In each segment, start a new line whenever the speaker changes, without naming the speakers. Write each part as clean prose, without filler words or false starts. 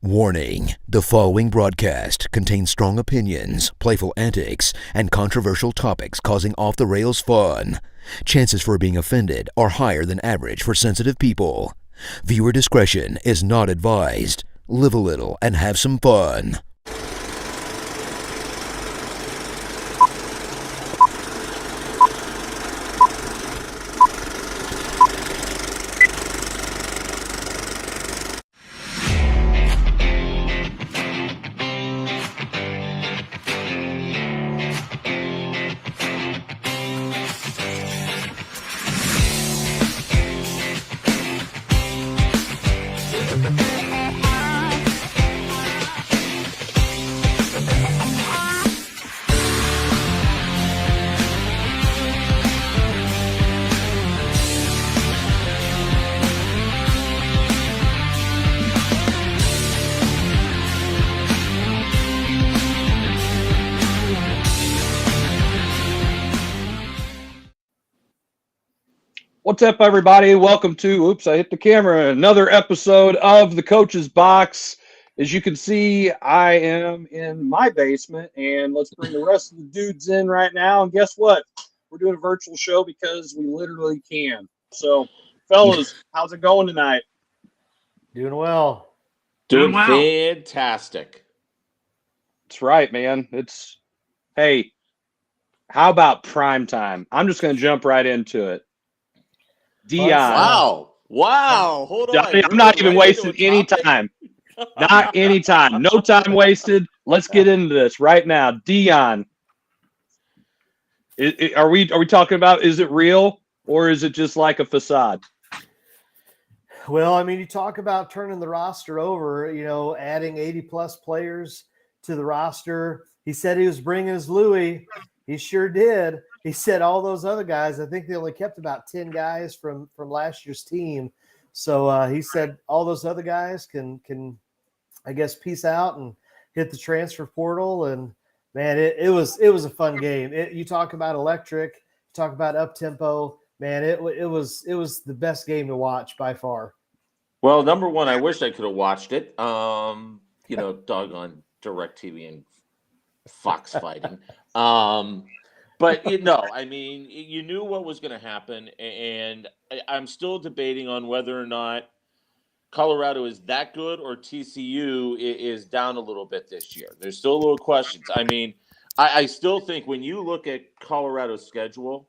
Warning: the following broadcast contains strong opinions, playful antics, and controversial topics causing off-the-rails fun. Chances for being offended are higher than average for sensitive people. Viewer discretion is not advised. Live a little and have some fun.
What's up, everybody? Welcome to, oops, I hit the camera, another episode of the Coach's Box. As you can see, I am in my basement, and let's bring the rest of the dudes in right now. And guess what? We're doing a virtual show because we literally can. So, fellas, how's it going tonight?
Doing well.
Doing fantastic.
That's right, man. Hey, how about prime time? I'm just going to jump right into it. Dion.
Wow. Hold on.
I'm not even wasting any time. Not any time. No time wasted. Let's get into this right now. Dion. Are we talking about, is it real or is it just like a facade?
Well, I mean, you talk about turning the roster over, adding 80-plus players to the roster. He said he was bringing his Louis. He sure did. He said all those other guys, I think they only kept about 10 guys from last year's team. So he said all those other guys can I guess, peace out and hit the transfer portal. And, man, it was a fun game. You talk about electric, you talk about up-tempo. Man, it was the best game to watch by far.
Well, number one, I wish I could have watched it. Doggone DirecTV and Fox fighting. But, I mean, you knew what was going to happen, and I'm still debating on whether or not Colorado is that good or TCU is down a little bit this year. There's still little questions. I mean, I still think when you look at Colorado's schedule,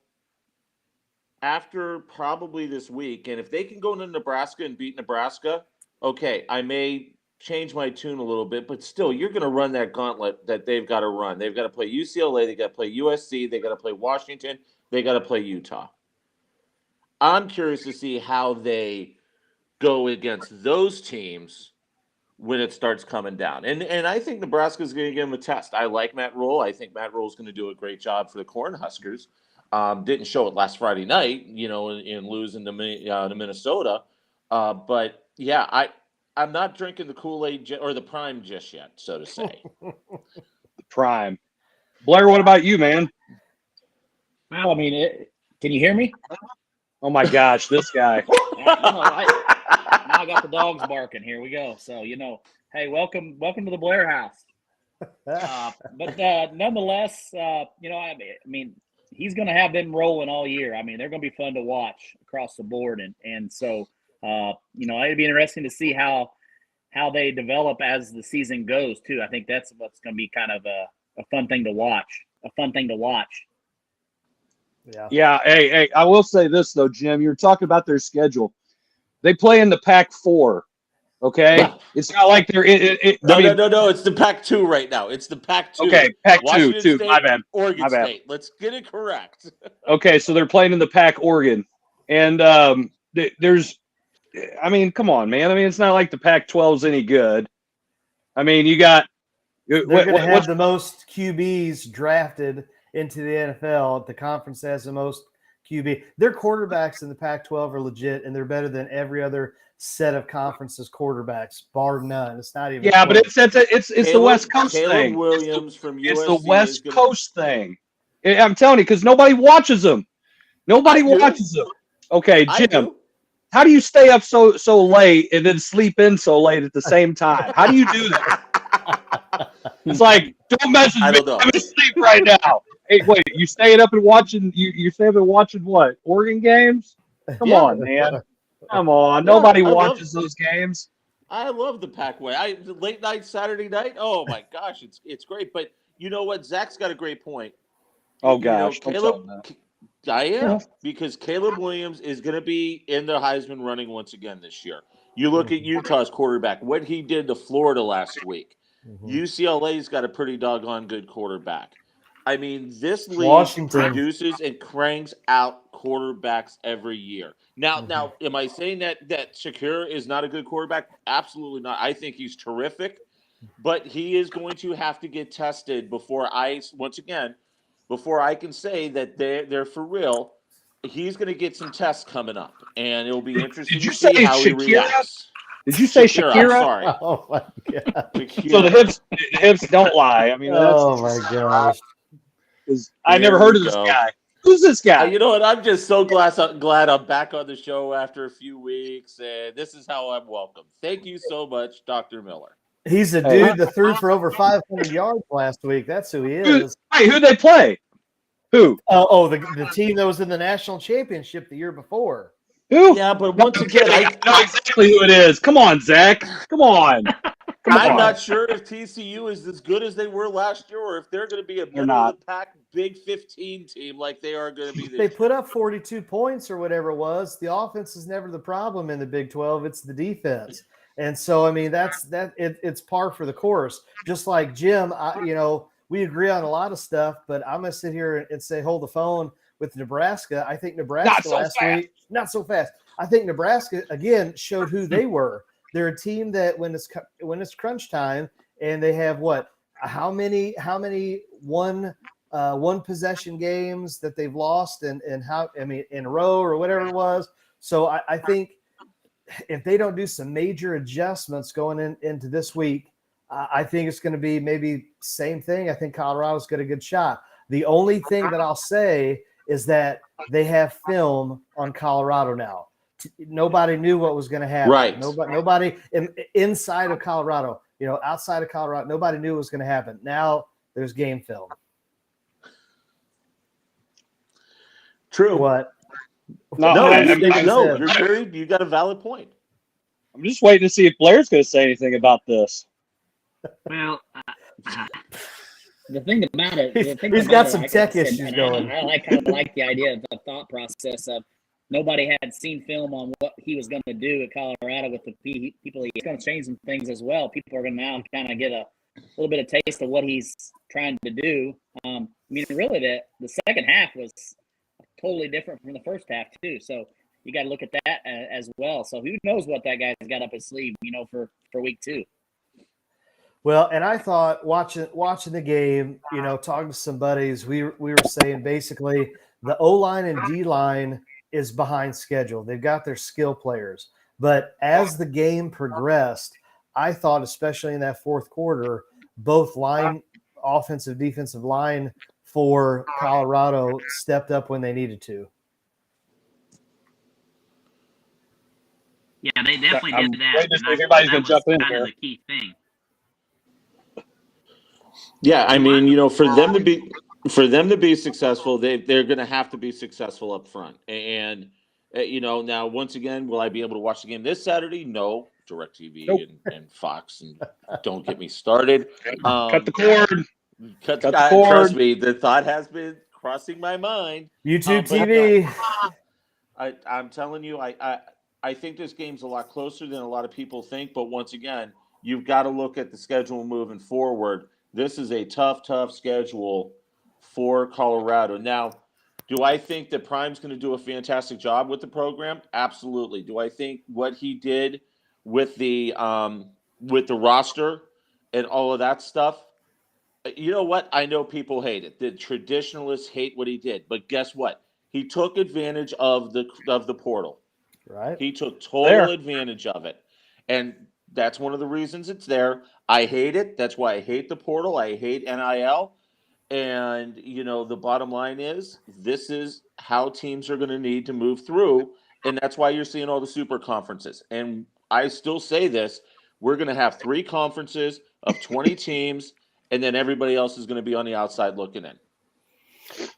after probably this week, and if they can go into Nebraska and beat Nebraska, okay, I may change my tune a little bit, but still, you're going to run that gauntlet that they've got to run. They've got to play UCLA, they got to play USC, they got to play Washington, they got to play Utah. I'm curious to see how they go against those teams when it starts coming down. And I think Nebraska's going to give them a test. I like Matt Rule. I think Matt Rule's going to do a great job for the Cornhuskers. Didn't show it last Friday night, in losing to Minnesota. But, yeah, I'm not drinking the Kool-Aid or the Prime just yet, so to say.
The Prime. Blair, what about you, man?
Well, I mean, can you hear me?
Oh, my gosh, this guy.
Now I got the dogs barking. Here we go. So, hey, welcome to the Blair house. But nonetheless, I mean, he's going to have them rolling all year. I mean, they're going to be fun to watch across the board. And so, it'd be interesting to see how they develop as the season goes, too. I think that's what's going to be kind of a fun thing to watch.
Yeah. Hey, I will say this, though, Jim. You were talking about their schedule. They play in the Pac-4, okay? It's not like they're
No. It's the Pac-2 right now. It's the Pac-2.
Okay, Pac-2, too.
State,
My bad.
Oregon State. Let's get it correct.
Okay, so they're playing in the Pac-Oregon. And come on, man. I mean, it's not like the Pac-12's any good. I mean, you got –
They're going to have the most QBs drafted into the NFL. The conference has the most QB. Their quarterbacks in the Pac-12 are legit, and they're better than every other set of conferences quarterbacks, bar none. It's not even.
Yeah,
close.
but it's the West Coast thing.
Williams from USC.
It's the West Coast thing. I'm telling you, because nobody watches them. Nobody watches them. Okay, Jim. How do you stay up so late and then sleep in so late at the same time? How do you do that? It's like, don't message me.
I don't know.
I'm asleep right now. Hey, wait, you staying up and watching? You staying up and watching what? Oregon games? Come
Yeah.
on, man. Come on.
Yeah,
Nobody
I
watches those games.
I love the Pac-Way. Late night Saturday night. Oh my gosh, it's great. But you know what? Zach's got a great point.
Oh gosh, don't tell
Caleb.
me that.
I am, because Caleb Williams is going to be in the Heisman running once again this year. You look at Utah's quarterback, what he did to Florida last week. UCLA's got a pretty doggone good quarterback. I mean, this league
Washington
produces and cranks out quarterbacks every year. Now, am I saying that Shakir is not a good quarterback? Absolutely not. I think he's terrific, but he is going to have to get tested before I can say that they're for real. He's going to get some tests coming up, and it'll be interesting to see how he reacts.
Did you say Shakira?
I'm sorry.
Oh my god!
Shakira.
So the hips don't lie. I mean,
Oh my gosh!
I never heard of this guy. Who's this guy?
You know what? I'm just so glad I'm back on the show after a few weeks, and this is how I'm welcome. Thank you so much, Dr. Miller.
He's a dude that threw for over 500 yards last week. That's who he is.
Hey, who'd they play? Who?
The team that was in the national championship the year before.
Who?
Yeah, but once again, I
know exactly who it is. Come on, Zach. Come on.
I'm not sure if TCU is as good as they were last year, or if they're going to be a middle of the pack Big 15 team like they are going to be this year.
They put up 42 points or whatever it was. The offense is never the problem in the Big 12. It's the defense. And so, I mean, it's par for the course. Just like Jim, we agree on a lot of stuff, but I'm going to sit here and say, hold the phone with Nebraska. I think Nebraska last week, not so fast. I think Nebraska, again, showed who they were. They're a team that when it's crunch time and they have how many one possession games that they've lost and in a row or whatever it was. So I think if they don't do some major adjustments going into this week, I think it's going to be maybe same thing. I think Colorado's got a good shot. The only thing that I'll say is that they have film on Colorado now. Nobody knew what was going to happen.
Right.
Nobody inside of Colorado, outside of Colorado, nobody knew what was going to happen. Now there's game film.
True.
What?
You got a valid point.
I'm just waiting to see if Blair's going to say anything about this.
Well, the thing about it,
he's got some tech issues going.
I kind of like the idea of the thought process of nobody had seen film on what he was going to do at Colorado with the people. He's going to change some things as well. People are going to now kind of get a little bit of taste of what he's trying to do. Really, the second half was totally different from the first half too. So you got to look at that as well. So who knows what that guy's got up his sleeve, for week 2.
Well, and I thought watching the game, talking to some buddies, we were saying basically the O-line and D-line is behind schedule. They've got their skill players. But as the game progressed, I thought, especially in that fourth quarter, both line, offensive, defensive line for Colorado stepped up when they needed to.
Yeah, they definitely did that.
Wait to see if anybody's going to jump in here.
The key thing.
Yeah, for them to be successful, they're going to have to be successful up front. And now once again, will I be able to watch the game this Saturday? No, DirecTV
Nope.
and Fox, and don't get me started.
Cut the cord.
Cut the cord. Trust me, the thought has been crossing my mind.
YouTube TV.
I'm telling you, I think this game's a lot closer than a lot of people think. But once again, you've got to look at the schedule moving forward. This is a tough schedule for Colorado. Now, do I think that Prime's going to do a fantastic job with the program? Absolutely. Do I think what he did with the roster and all of that stuff? You know what? I know people hate it. The traditionalists hate what he did, but guess what? He took advantage of the portal.
Right.
He took total advantage of it, and that's one of the reasons it's there. I hate it. That's why I hate the portal. I hate NIL. And, the bottom line is this is how teams are going to need to move through. And that's why you're seeing all the super conferences. And I still say this, we're going to have 3 conferences of 20 teams, and then everybody else is going to be on the outside looking in.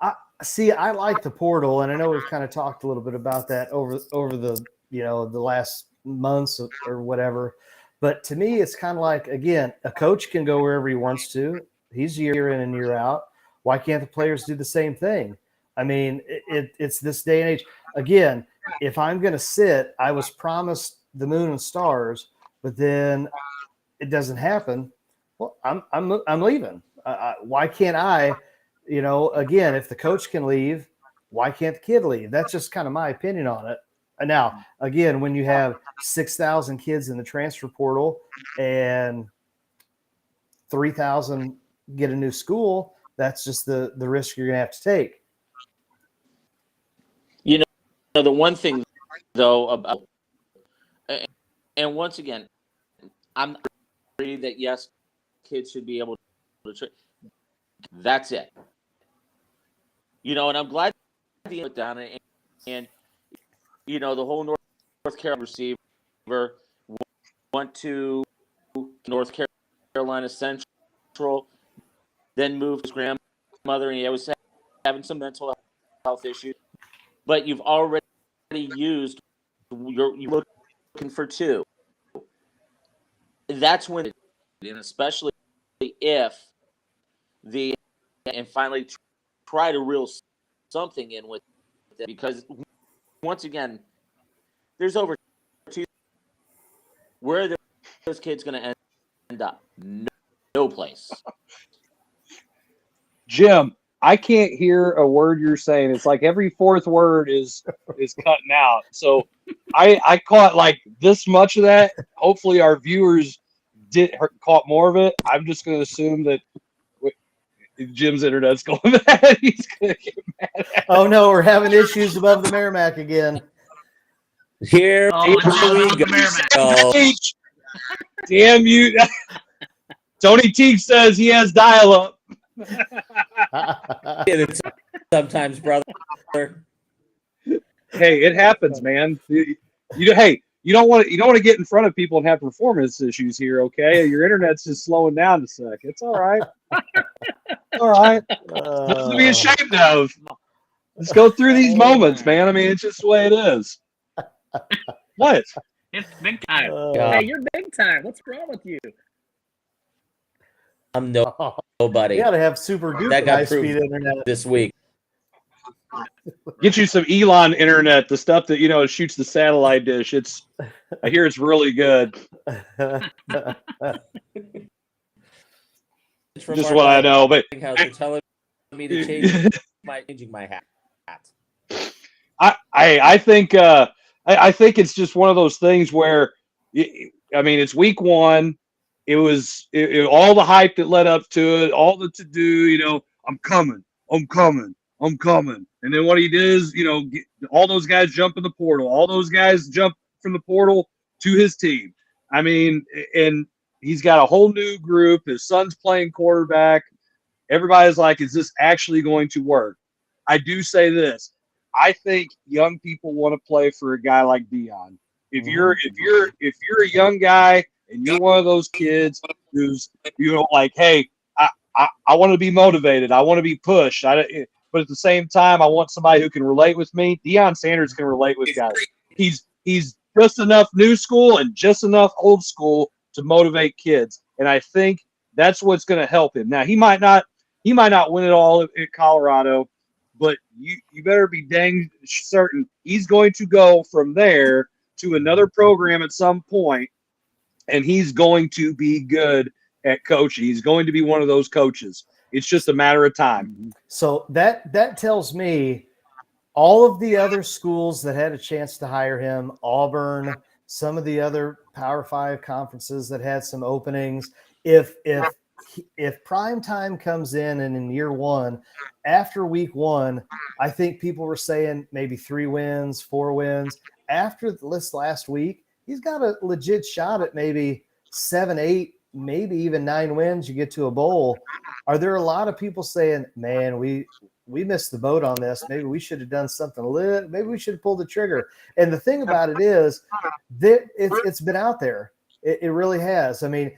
I like the portal, and I know we've kind of talked a little bit about that over the the last months or whatever. But to me, it's kind of like, again, a coach can go wherever he wants to. He's year in and year out. Why can't the players do the same thing? I mean, it's this day and age. Again, if I'm going to sit, I was promised the moon and stars, but then it doesn't happen. Well, I'm leaving. Why can't I? Again, if the coach can leave, why can't the kid leave? That's just kind of my opinion on it. Now, again, when you have 6,000 kids in the transfer portal and 3,000 get a new school, that's just the risk you're going to have to take.
The one thing, though, about, and once again, I'm agree that, yes, kids should be able to that's it. And I'm glad they put down and the whole North Carolina receiver went to North Carolina Central, then moved to his grandmother, and he was having some mental health issues. But you've already used, you're looking for 2. That's when, and especially if and finally try to reel something in with it, because once again, there's over 2. Where are those kids going to end up? No place.
Jim, I can't hear a word you're saying. It's like every 4th word is cutting out. So I caught like this much of that. Hopefully our viewers caught more of it. I'm just going to assume that Jim's internet's going bad. He's going to get mad.
Oh no, we're having issues above the Merrimack again.
Here we go.
Damn you. Tony Teague says he has dial-up.
Sometimes, brother.
Hey, it happens, man. You don't want to get in front of people and have performance issues here, okay? Your internet's just slowing down a sec. It's all right. All right. Nothing to be ashamed of. Let's go through these moments, man. I mean, it's just the way it is. What?
It's big time. Hey, you're big time. What's wrong with you?
I'm nobody.
You got to have super duper high speed internet
this week.
Get you some Elon internet, the stuff that shoots the satellite dish. I hear it's really good. Just what I know, but
they're telling me to changing my hat.
I think I think it's just one of those things where it's week 1. It was all the hype that led up to it, all the to do. I'm coming. And then what he did is, all those guys jump in the portal. All those guys jump from the portal to his team. I mean, and he's got a whole new group. His son's playing quarterback. Everybody's like, is this actually going to work? I do say this. I think young people want to play for a guy like Dion. If you're a young guy and you're one of those kids who's like, hey, I want to be motivated. I want to be pushed. But at the same time, I want somebody who can relate with me. Deion Sanders can relate with guys. He's just enough new school and just enough old school to motivate kids. And I think that's what's going to help him. Now, he might not win it all at Colorado, but you better be dang certain he's going to go from there to another program at some point, and he's going to be good at coaching. He's going to be one of those coaches. It's just a matter of time.
So that tells me all of the other schools that had a chance to hire him, Auburn, some of the other Power 5 conferences that had some openings, if prime time comes in and in year 1, after week 1, I think people were saying maybe 3 wins, 4 wins. After this last week, he's got a legit shot at maybe 7, 8, maybe even 9 wins. You get to a bowl. Are there a lot of people saying, man, we we missed the boat on this. Maybe we should have done something maybe we should have pulled the trigger. And the thing about it is that it's been out there. It really has. I mean,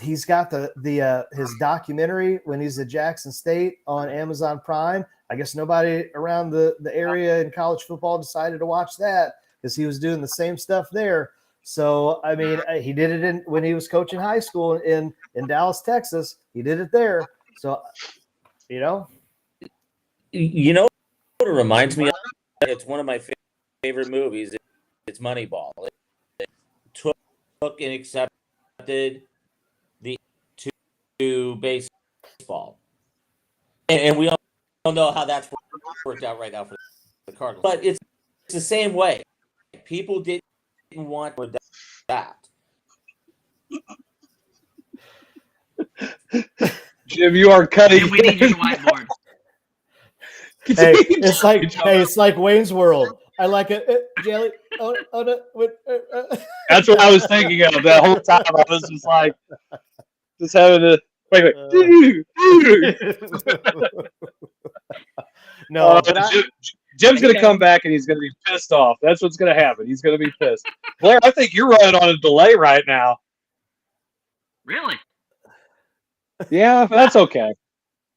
he's got his documentary when he's at Jackson State on Amazon Prime. I guess nobody around the area in college football decided to watch that because he was doing the same stuff there. So, I mean, he did it when he was coaching high school in Dallas, Texas. He did it there. So,
You know what it reminds me of? It's one of my favorite movies. It's Moneyball. It took and accepted to baseball. And we all know how that's worked out right now for the Cardinals. But it's the same way. People didn't want that.
Jim, you are cutting.
We need your whiteboard.
It's like Wayne's World. I like it, jelly.
That's what I was thinking of that whole time. I was just having to wait.
No,
Jim's going to come back and he's going to be pissed off. That's what's going to happen. He's going to be pissed. Blair, I think you're running on a delay right now.
Really?
Yeah, but that's okay.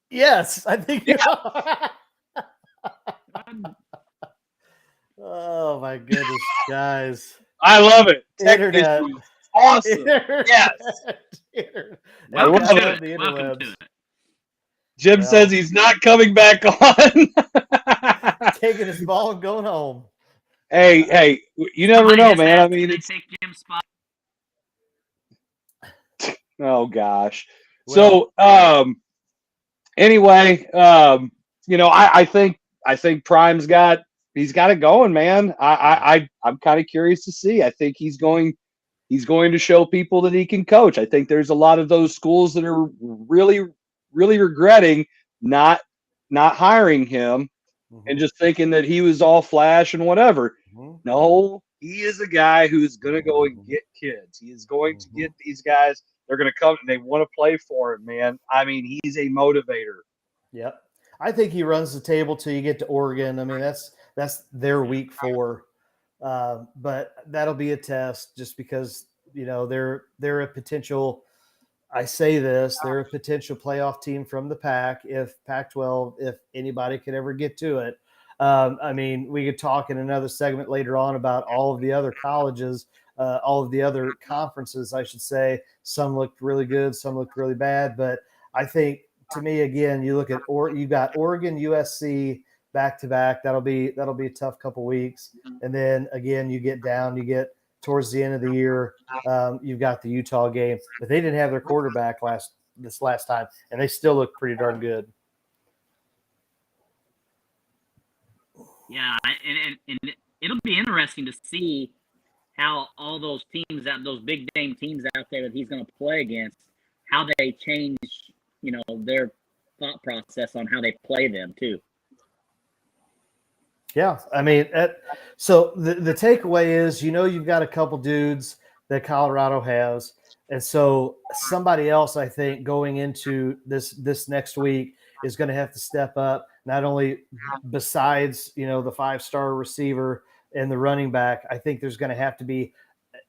Yes, I think. Oh my goodness, guys!
I love it.
Internet,
awesome. Yes,
I love
the
interwebs.
Jim says he's not coming back on.
Taking his ball and going home.
Hey, you never know, man. I mean, it's
take Jim's spot.
Oh gosh. So anyway, I think Prime's he's got it going, man. I'm kind of curious to see. I think he's going to show people that he can coach. I think there's a lot of those schools that are really, really regretting not hiring him and just thinking that he was all flash and whatever. No, he is a guy who's going to go and get kids. He is going to get these guys. They're going to come and they want to play for him, man. I mean, he's a motivator.
Yep. I think he runs the table till you get to Oregon. I mean, that's their week 4. But that'll be a test just because, they're a potential, I say this, they're a potential playoff team from the Pac if Pac-12, if anybody could ever get to it. I mean, we could talk in another segment later on about all of the other colleges, all of the other conferences, I should say. Some looked really good, some looked really bad. But I think, to me, again, you look at you got Oregon, USC back to back. That'll be a tough couple weeks. And then again, you get towards the end of the year, you've got the Utah game. But they didn't have their quarterback this last time, and they still look pretty darn good.
Yeah, and it'll be interesting to see how all those teams, those big name teams out there that he's going to play against, how they change, their thought process on how they play them too.
Yeah, I mean, so the takeaway is, you've got a couple dudes that Colorado has, and so somebody else, I think, going into this next week is going to have to step up. Not only besides the 5-star receiver and the running back, I think there's going to have to be.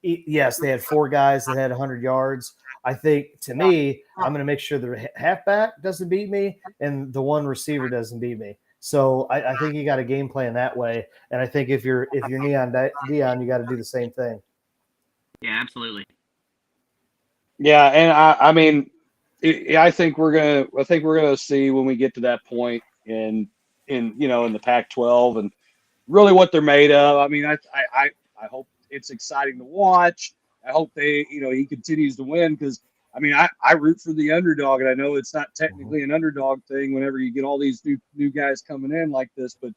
Yes, they had 4 guys that had 100 yards. I think, to me, I'm going to make sure the halfback doesn't beat me and the one receiver doesn't beat me. So I think you got a game plan that way. And I think if you're Dion, you got to do the same thing.
Yeah, absolutely.
Yeah, and I mean, I think we're gonna see when we get to that point in the Pac-12 and really what they're made of. I mean, I hope it's exciting to watch. I hope he continues to win because, I mean, I root for the underdog, and I know it's not technically an underdog thing whenever you get all these new guys coming in like this. But,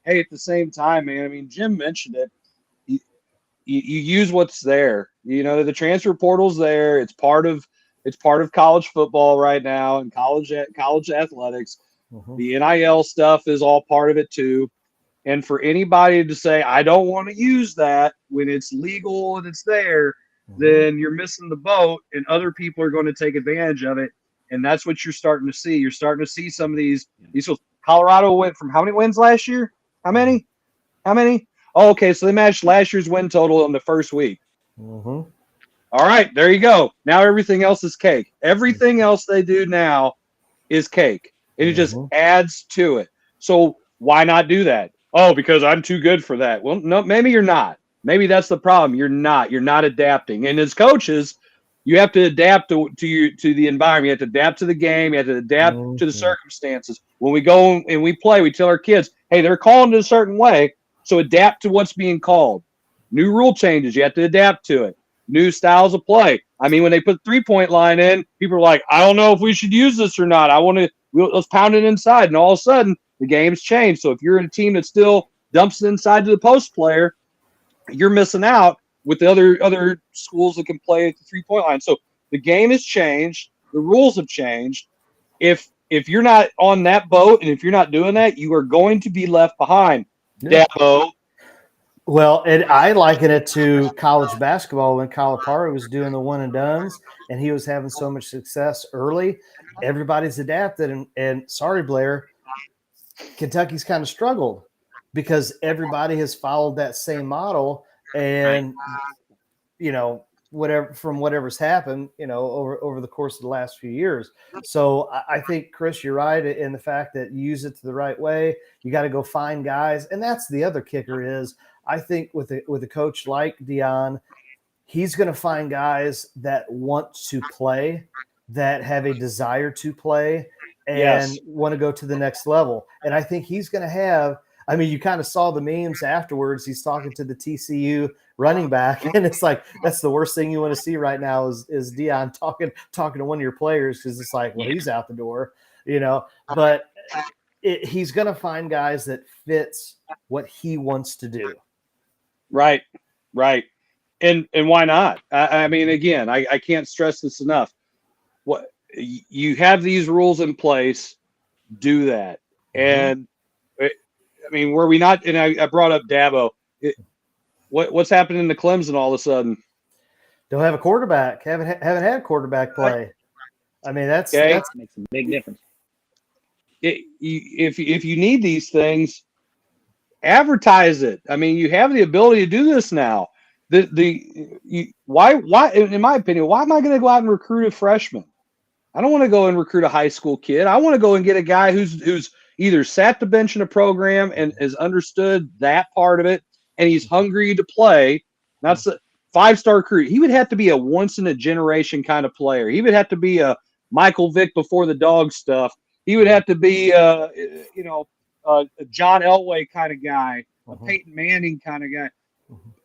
hey, at the same time, man, I mean, Jim mentioned it. You use what's there. The transfer portal's there. It's part of college football right now and college athletics. The NIL stuff is all part of it too. And for anybody to say, I don't want to use that when it's legal and it's there, then you're missing the boat and other people are going to take advantage of it. And that's what you're starting to see. You're starting to see some of these Colorado went from how many wins last year? How many? Oh, okay, so they matched last year's win total in the first week.
Mm-hmm.
All right, there you go. Now everything else is cake. Everything else they do now is cake. And it just adds to it. So why not do that? Oh, because I'm too good for that. Well, no, maybe you're not. Maybe that's the problem. You're not adapting. And as coaches, you have to adapt to the environment. You have to adapt to the game. You have to adapt to the circumstances. When we go and we play, we tell our kids, hey, they're calling it a certain way, so adapt to what's being called. New rule changes, you have to adapt to it. New styles of play. I mean, when they put 3-point line in, people are like, I don't know if we should use this or not. Let's pound it inside. And all of a sudden, the game's changed. So if you're in a team that still dumps it inside to the post player, you're missing out with the other schools that can play at the 3-point line. So the game has changed. The rules have changed. If you're not on that boat and if you're not doing that, you are going to be left behind.
Yeah.
Dabo.
Well, and I liken it to college basketball when Calipari was doing the one and dones and he was having so much success early. Everybody's adapted. And sorry, Blair, Kentucky's kind of struggled because everybody has followed that same model. And, whatever's happened, over the course of the last few years. So I think, Chris, you're right in the fact that you use it the right way. You got to go find guys. And that's the other kicker is I think with a coach like Deion, he's going to find guys that want to play, that have a desire to play and want to go to the next level. And I think he's going to have, I mean, you kind of saw the memes afterwards. He's talking to the TCU running back, and it's like that's the worst thing you want to see right now is Deion talking to one of your players because it's like, well, he's out the door, But he's going to find guys that fits what he wants to do.
Right. And why not? I mean, again, I can't stress this enough. What you have these rules in place, do that. And I mean, were we not? And I brought up Dabo. What's happening to Clemson all of a sudden?
Don't have a quarterback. Haven't had quarterback play. I mean, that
makes a big difference.
If you need these things, advertise it. I mean, you have the ability to do this now. Why? In my opinion, why am I going to go out and recruit a freshman? I don't want to go and recruit a high school kid. I want to go and get a guy who's either sat the bench in a program and has understood that part of it, and he's hungry to play. That's a 5-star recruit. He would have to be a once-in-a-generation kind of player. He would have to be a Michael Vick before the dog stuff. He would have to be, a John Elway kind of guy, a Peyton Manning kind of guy.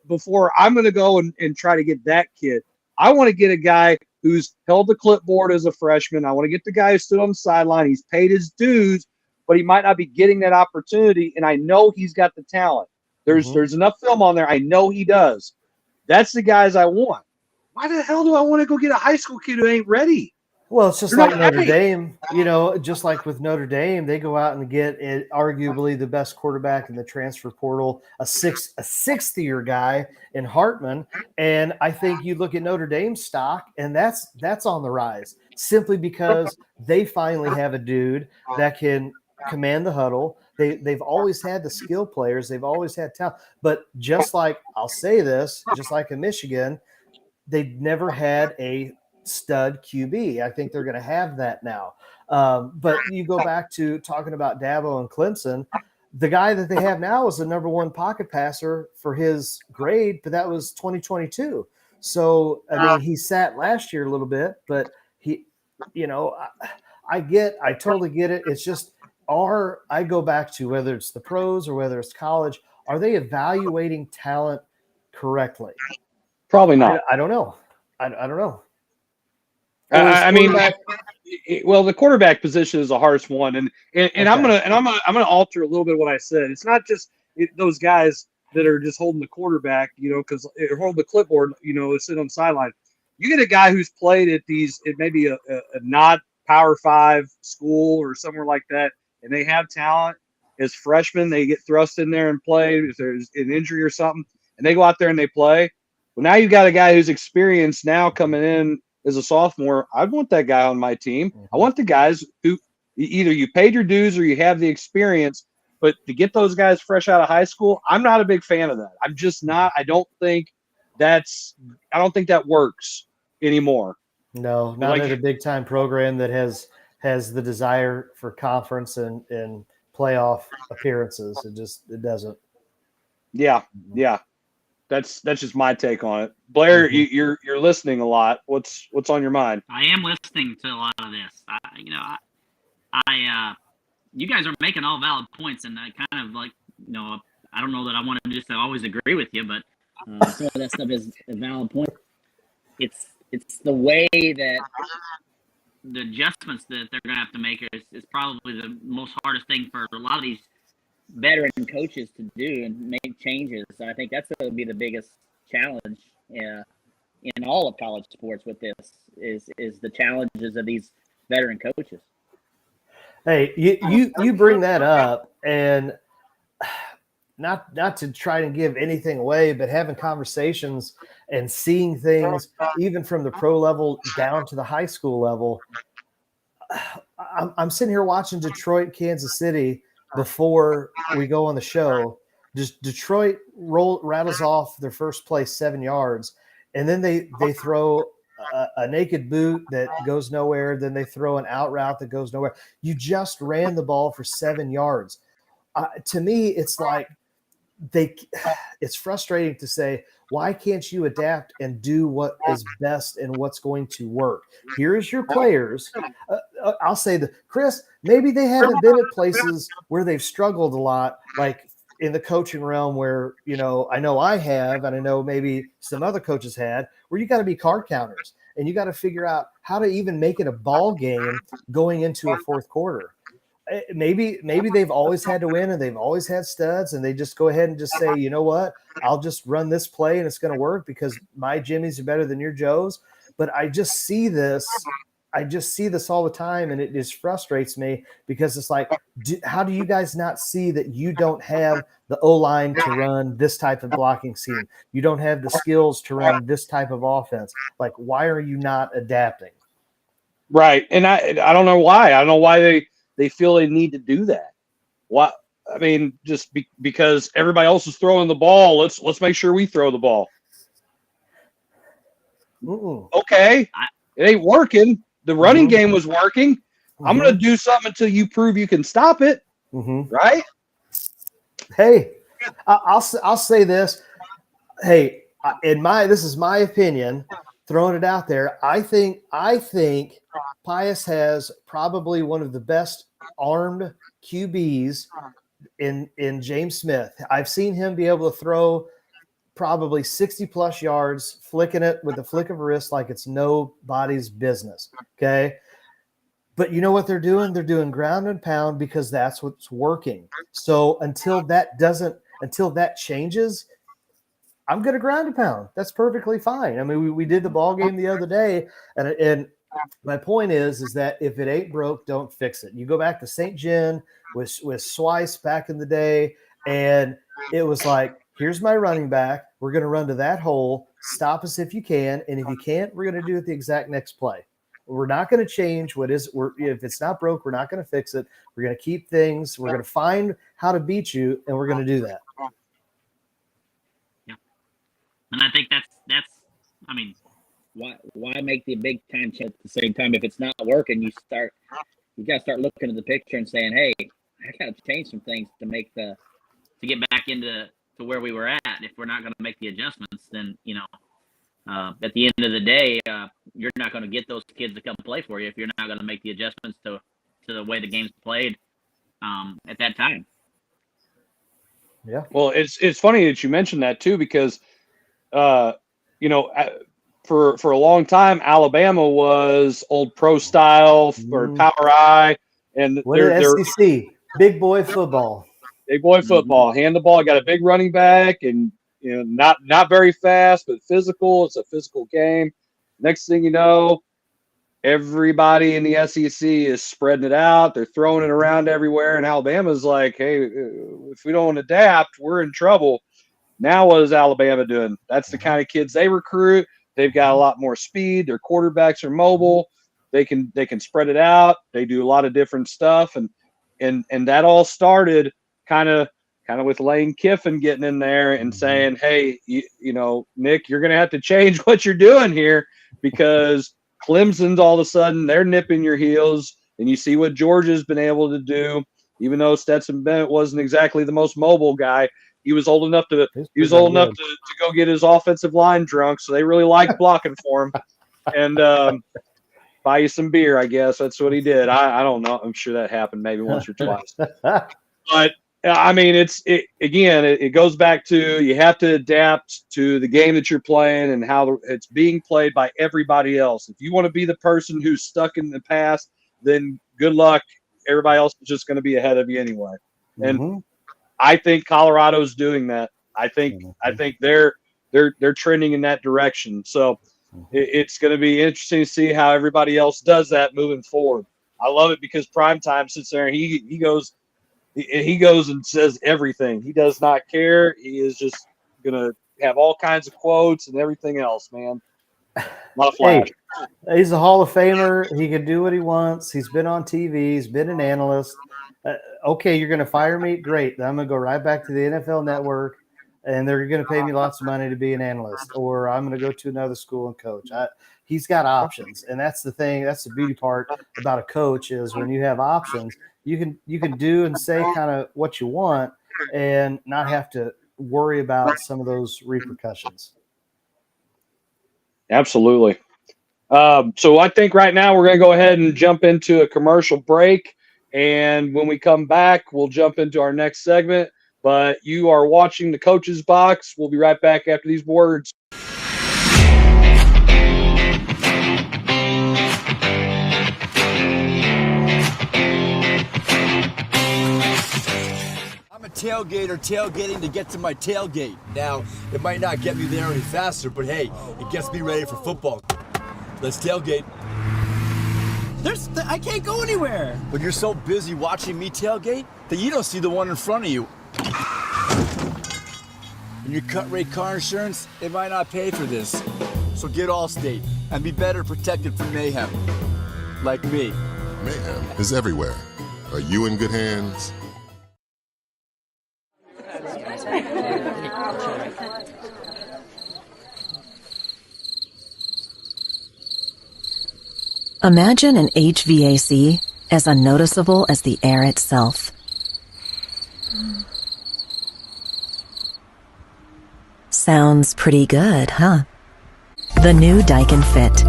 Before I'm going to go and try to get that kid, I want to get a guy who's held the clipboard as a freshman. I want to get the guy who stood on the sideline. He's paid his dues, but he might not be getting that opportunity, and I know he's got the talent. There's enough film on there. I know he does. That's the guys I want. Why the hell do I want to go get a high school kid who ain't ready?
Well, it's just like Notre Dame, just like with Notre Dame, they go out and get arguably the best quarterback in the transfer portal, a sixth-year guy in Hartman. And I think you look at Notre Dame's stock, and that's on the rise simply because they finally have a dude that can command the huddle. They've always had the skill players. They've always had talent. But just like, I'll say this, just like in Michigan, they've never had a stud QB. I think they're going to have that now. But you go back to talking about Dabo and Clemson, the guy that they have now is the number one pocket passer for his grade, but that was 2022. So, I mean, he sat last year a little bit, but he, I totally get it. It's just, I go back to whether it's the pros or whether it's college, are they evaluating talent correctly?
Probably not.
I don't know. I don't know.
I mean, well, the quarterback position is a harsh one, and okay. I'm gonna alter a little bit what I said. It's not just those guys that are just holding the quarterback, because they're holding the clipboard, sit on the sideline. You get a guy who's played at maybe a not Power 5 school or somewhere like that, and they have talent as freshmen. They get thrust in there and play if there's an injury or something, and they go out there and they play. Well, now you've got a guy who's experienced now coming in as a sophomore. I want that guy on my team. I want the guys who Either you paid your dues or you have the experience. But to get those guys fresh out of high school, I'm not a big fan of that. I'm just not. I don't think that works anymore.
No, not at a big time program that has the desire for conference and playoff appearances. It doesn't.
Yeah. That's just my take on it. Blair, you're listening a lot. What's on your mind?
I am listening to a lot of this. You guys are making all valid points, and I kind of like, I don't know that I want to just always agree with you, but some of that stuff is a valid point. It's the way that the adjustments that they're going to have to make is probably the most hardest thing for a lot of these veteran coaches to do and make changes. I think that's going to be the biggest challenge in all of college sports with this is the challenges of these veteran coaches.
Hey, you bring that up, and not to try to give anything away, but having conversations and seeing things even from the pro level down to the high school level. I'm sitting here watching Detroit, Kansas City before we go on the show. Just Detroit rattles off their first play 7 yards, and then they throw a naked boot that goes nowhere. Then they throw an out route that goes nowhere. You just ran the ball for 7 yards. To me, it's like it's frustrating to say, why can't you adapt and do what is best and what's going to work? Here's your players. I'll say that, Chris, maybe they haven't been at places where they've struggled a lot, like in the coaching realm where, I know I have, and I know maybe some other coaches had, where you got to be card counters and you got to figure out how to even make it a ball game going into a fourth quarter. Maybe they've always had to win and they've always had studs, and they just go ahead and just say, you know what, I'll just run this play and it's going to work because my Jimmys are better than your Joes. But I just see this all the time, and it just frustrates me because it's like, how do you guys not see that you don't have the O-line to run this type of blocking scheme? You don't have the skills to run this type of offense. Like, why are you not adapting?
Right. And I don't know why. I don't know why they feel they need to do that. What? I mean, just because everybody else is throwing the ball, let's make sure we throw the ball. Okay, it ain't working. The running game was working. I'm going to do something until you prove you can stop it. Right?
Hey, I'll say this. Hey, this is my opinion. Throwing it out there, I think Pius has probably one of the best armed QBs in James Smith. I've seen him be able to throw probably 60-plus yards, flicking it with the flick of a wrist like it's nobody's business, okay? But you know what they're doing? They're doing ground and pound because that's what's working. So until that changes, I'm going to ground and pound. That's perfectly fine. I mean, we did the ball game the other day, and my point is that if it ain't broke, don't fix it. You go back to St. John with Swice back in the day, and it was like, here's my running back. We're going to run to that hole. Stop us if you can, and if you can't, we're going to do it the exact next play. We're not going to change if it's not broke, we're not going to fix it. We're going to keep things. We're going to find how to beat you, and we're going to do that.
And I think that's I mean, why make the big time change at the same time? If it's not working, you got to start looking at the picture and saying, hey, I got to change some things to get back into where we were at. If we're not going to make the adjustments, then, at the end of the day, you're not going to get those kids to come play for you if you're not going to make the adjustments to the way the game's played at that time.
Yeah. Well, it's funny that you mentioned that too, because for a long time, Alabama was old pro style or power eye, and
they're SEC, big boy football.
Big boy football. Hand the ball. Got a big running back, and not very fast, but physical. It's a physical game. Next thing you know, everybody in the SEC is spreading it out. They're throwing it around everywhere, and Alabama's like, hey, if we don't adapt, we're in trouble. Now what is Alabama doing? That's the kind of kids they recruit. They've got a lot more speed. Their quarterbacks are mobile. They can spread it out. They do a lot of different stuff, and that all started kind of with Lane Kiffin getting in there and saying, hey, you know, Nick, you're going to have to change what you're doing here, because Clemson's all of a sudden they're nipping your heels, and you see what Georgia's been able to do. Even though Stetson Bennett wasn't exactly the most mobile guy, he was old enough to go get his offensive line drunk, so they really liked blocking for him. And buy you some beer, I guess. That's what he did. I don't know. I'm sure that happened maybe once or twice. But I mean, it goes back to, you have to adapt to the game that you're playing and how it's being played by everybody else. If you want to be the person who's stuck in the past, then good luck. Everybody else is just going to be ahead of you anyway. And I think Colorado's doing that. I think they're trending in that direction. So it's going to be interesting to see how everybody else does that moving forward. I love it because Primetime sits there and he goes and says everything. He does not care. He is just going to have all kinds of quotes and everything else, man. A lot of flash.
Hey, he's a Hall of Famer. He can do what he wants. He's been on TV. He's been an analyst. Okay, you're going to fire me? Great. Then I'm going to go right back to the NFL Network, and they're going to pay me lots of money to be an analyst, or I'm going to go to another school and coach. He's got options, and that's the thing. That's the beauty part about a coach, is when you have options, you can do and say kind of what you want and not have to worry about some of those repercussions.
Absolutely. So I think right now we're going to go ahead and jump into a commercial break. And when we come back, we'll jump into our next segment. But you are watching the Coach's Box. We'll be right back after these words.
I'm a tailgater tailgating to get to my tailgate. Now, it might not get me there any faster, but hey, it gets me ready for football. Let's tailgate.
I can't go anywhere.
But you're so busy watching me tailgate that you don't see the one in front of you. And your cut rate car insurance, it might not pay for this. So get Allstate and be better protected from mayhem. Like me.
Mayhem is everywhere. Are you in good hands?
Imagine an HVAC as unnoticeable as the air itself. Sounds pretty good, huh? The new Daikin Fit.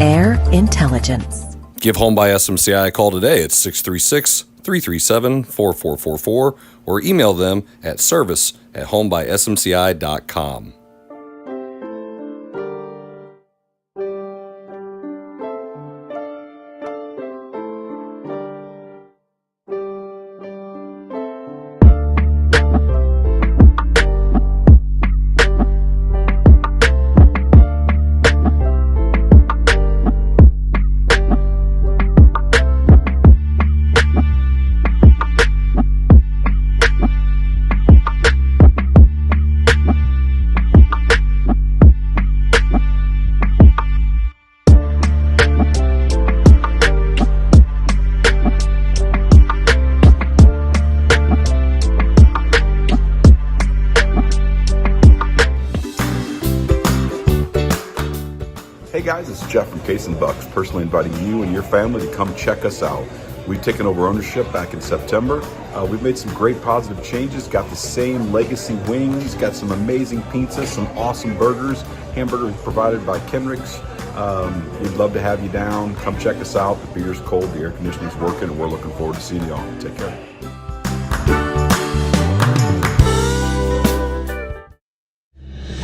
Air intelligence.
Give Home by SMCI a call today at 636-337-4444 or email them at service@homebysmci.com.
Hey guys, it's Jeff from Case and Bucks, personally inviting you and your family to come check us out. We've taken over ownership back in September. We've made some great positive changes, got the same legacy wings, got some amazing pizzas, some awesome burgers, hamburgers provided by Kenrick's. We'd love to have you down. Come check us out. The beer's cold, the air conditioning's working, and we're looking forward to seeing you all. Take care.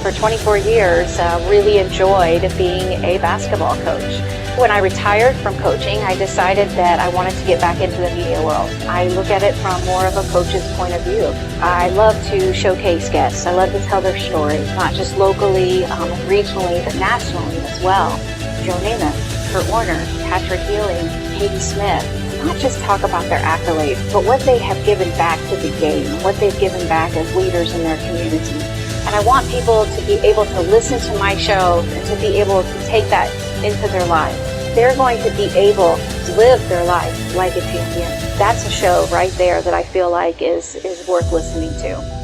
For 24 years, really enjoyed being a basketball coach. When I retired from coaching, I decided that I wanted to get back into the media world. I look at it from more of a coach's point of view. I love to showcase guests. I love to tell their stories, not just locally and regionally, but nationally as well. Joe Namath, Kurt Warner, Patrick Ewing, Katie Smith. Not just talk about their accolades, but what they have given back to the game, what they've given back as leaders in their community. And I want people to be able to listen to my show and to be able to take that into their life. They're going to be able to live their life like a champion. That's a show right there that I feel like is worth listening to.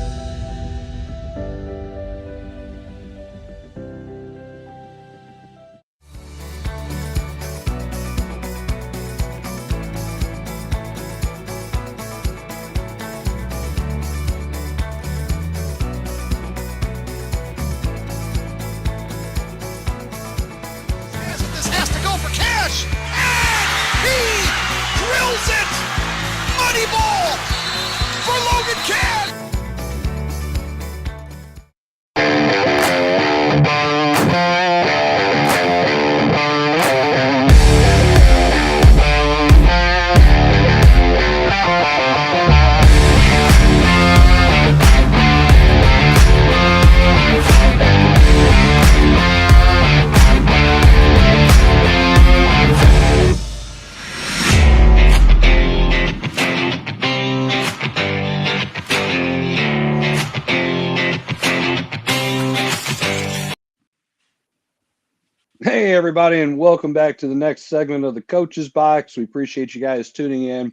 Hey, everybody, and welcome back to the next segment of the Coach's Box. We appreciate you guys tuning in.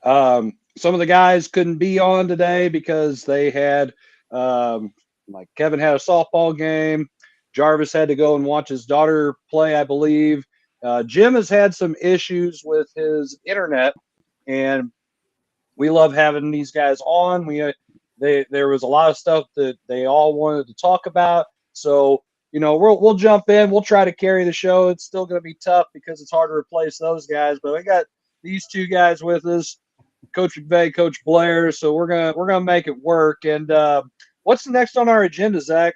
Some of the guys couldn't be on today because they had, like Kevin had a softball game. Jarvis had to go and watch his daughter play, I believe. Jim has had some issues with his internet, and we love having these guys on. There was a lot of stuff that they all wanted to talk about, so we'll jump in. We'll try to carry the show. It's still going to be tough because it's hard to replace those guys. But we got these two guys with us, Coach McVey, Coach Blair. So we're gonna make it work. And what's next on our agenda, Zach?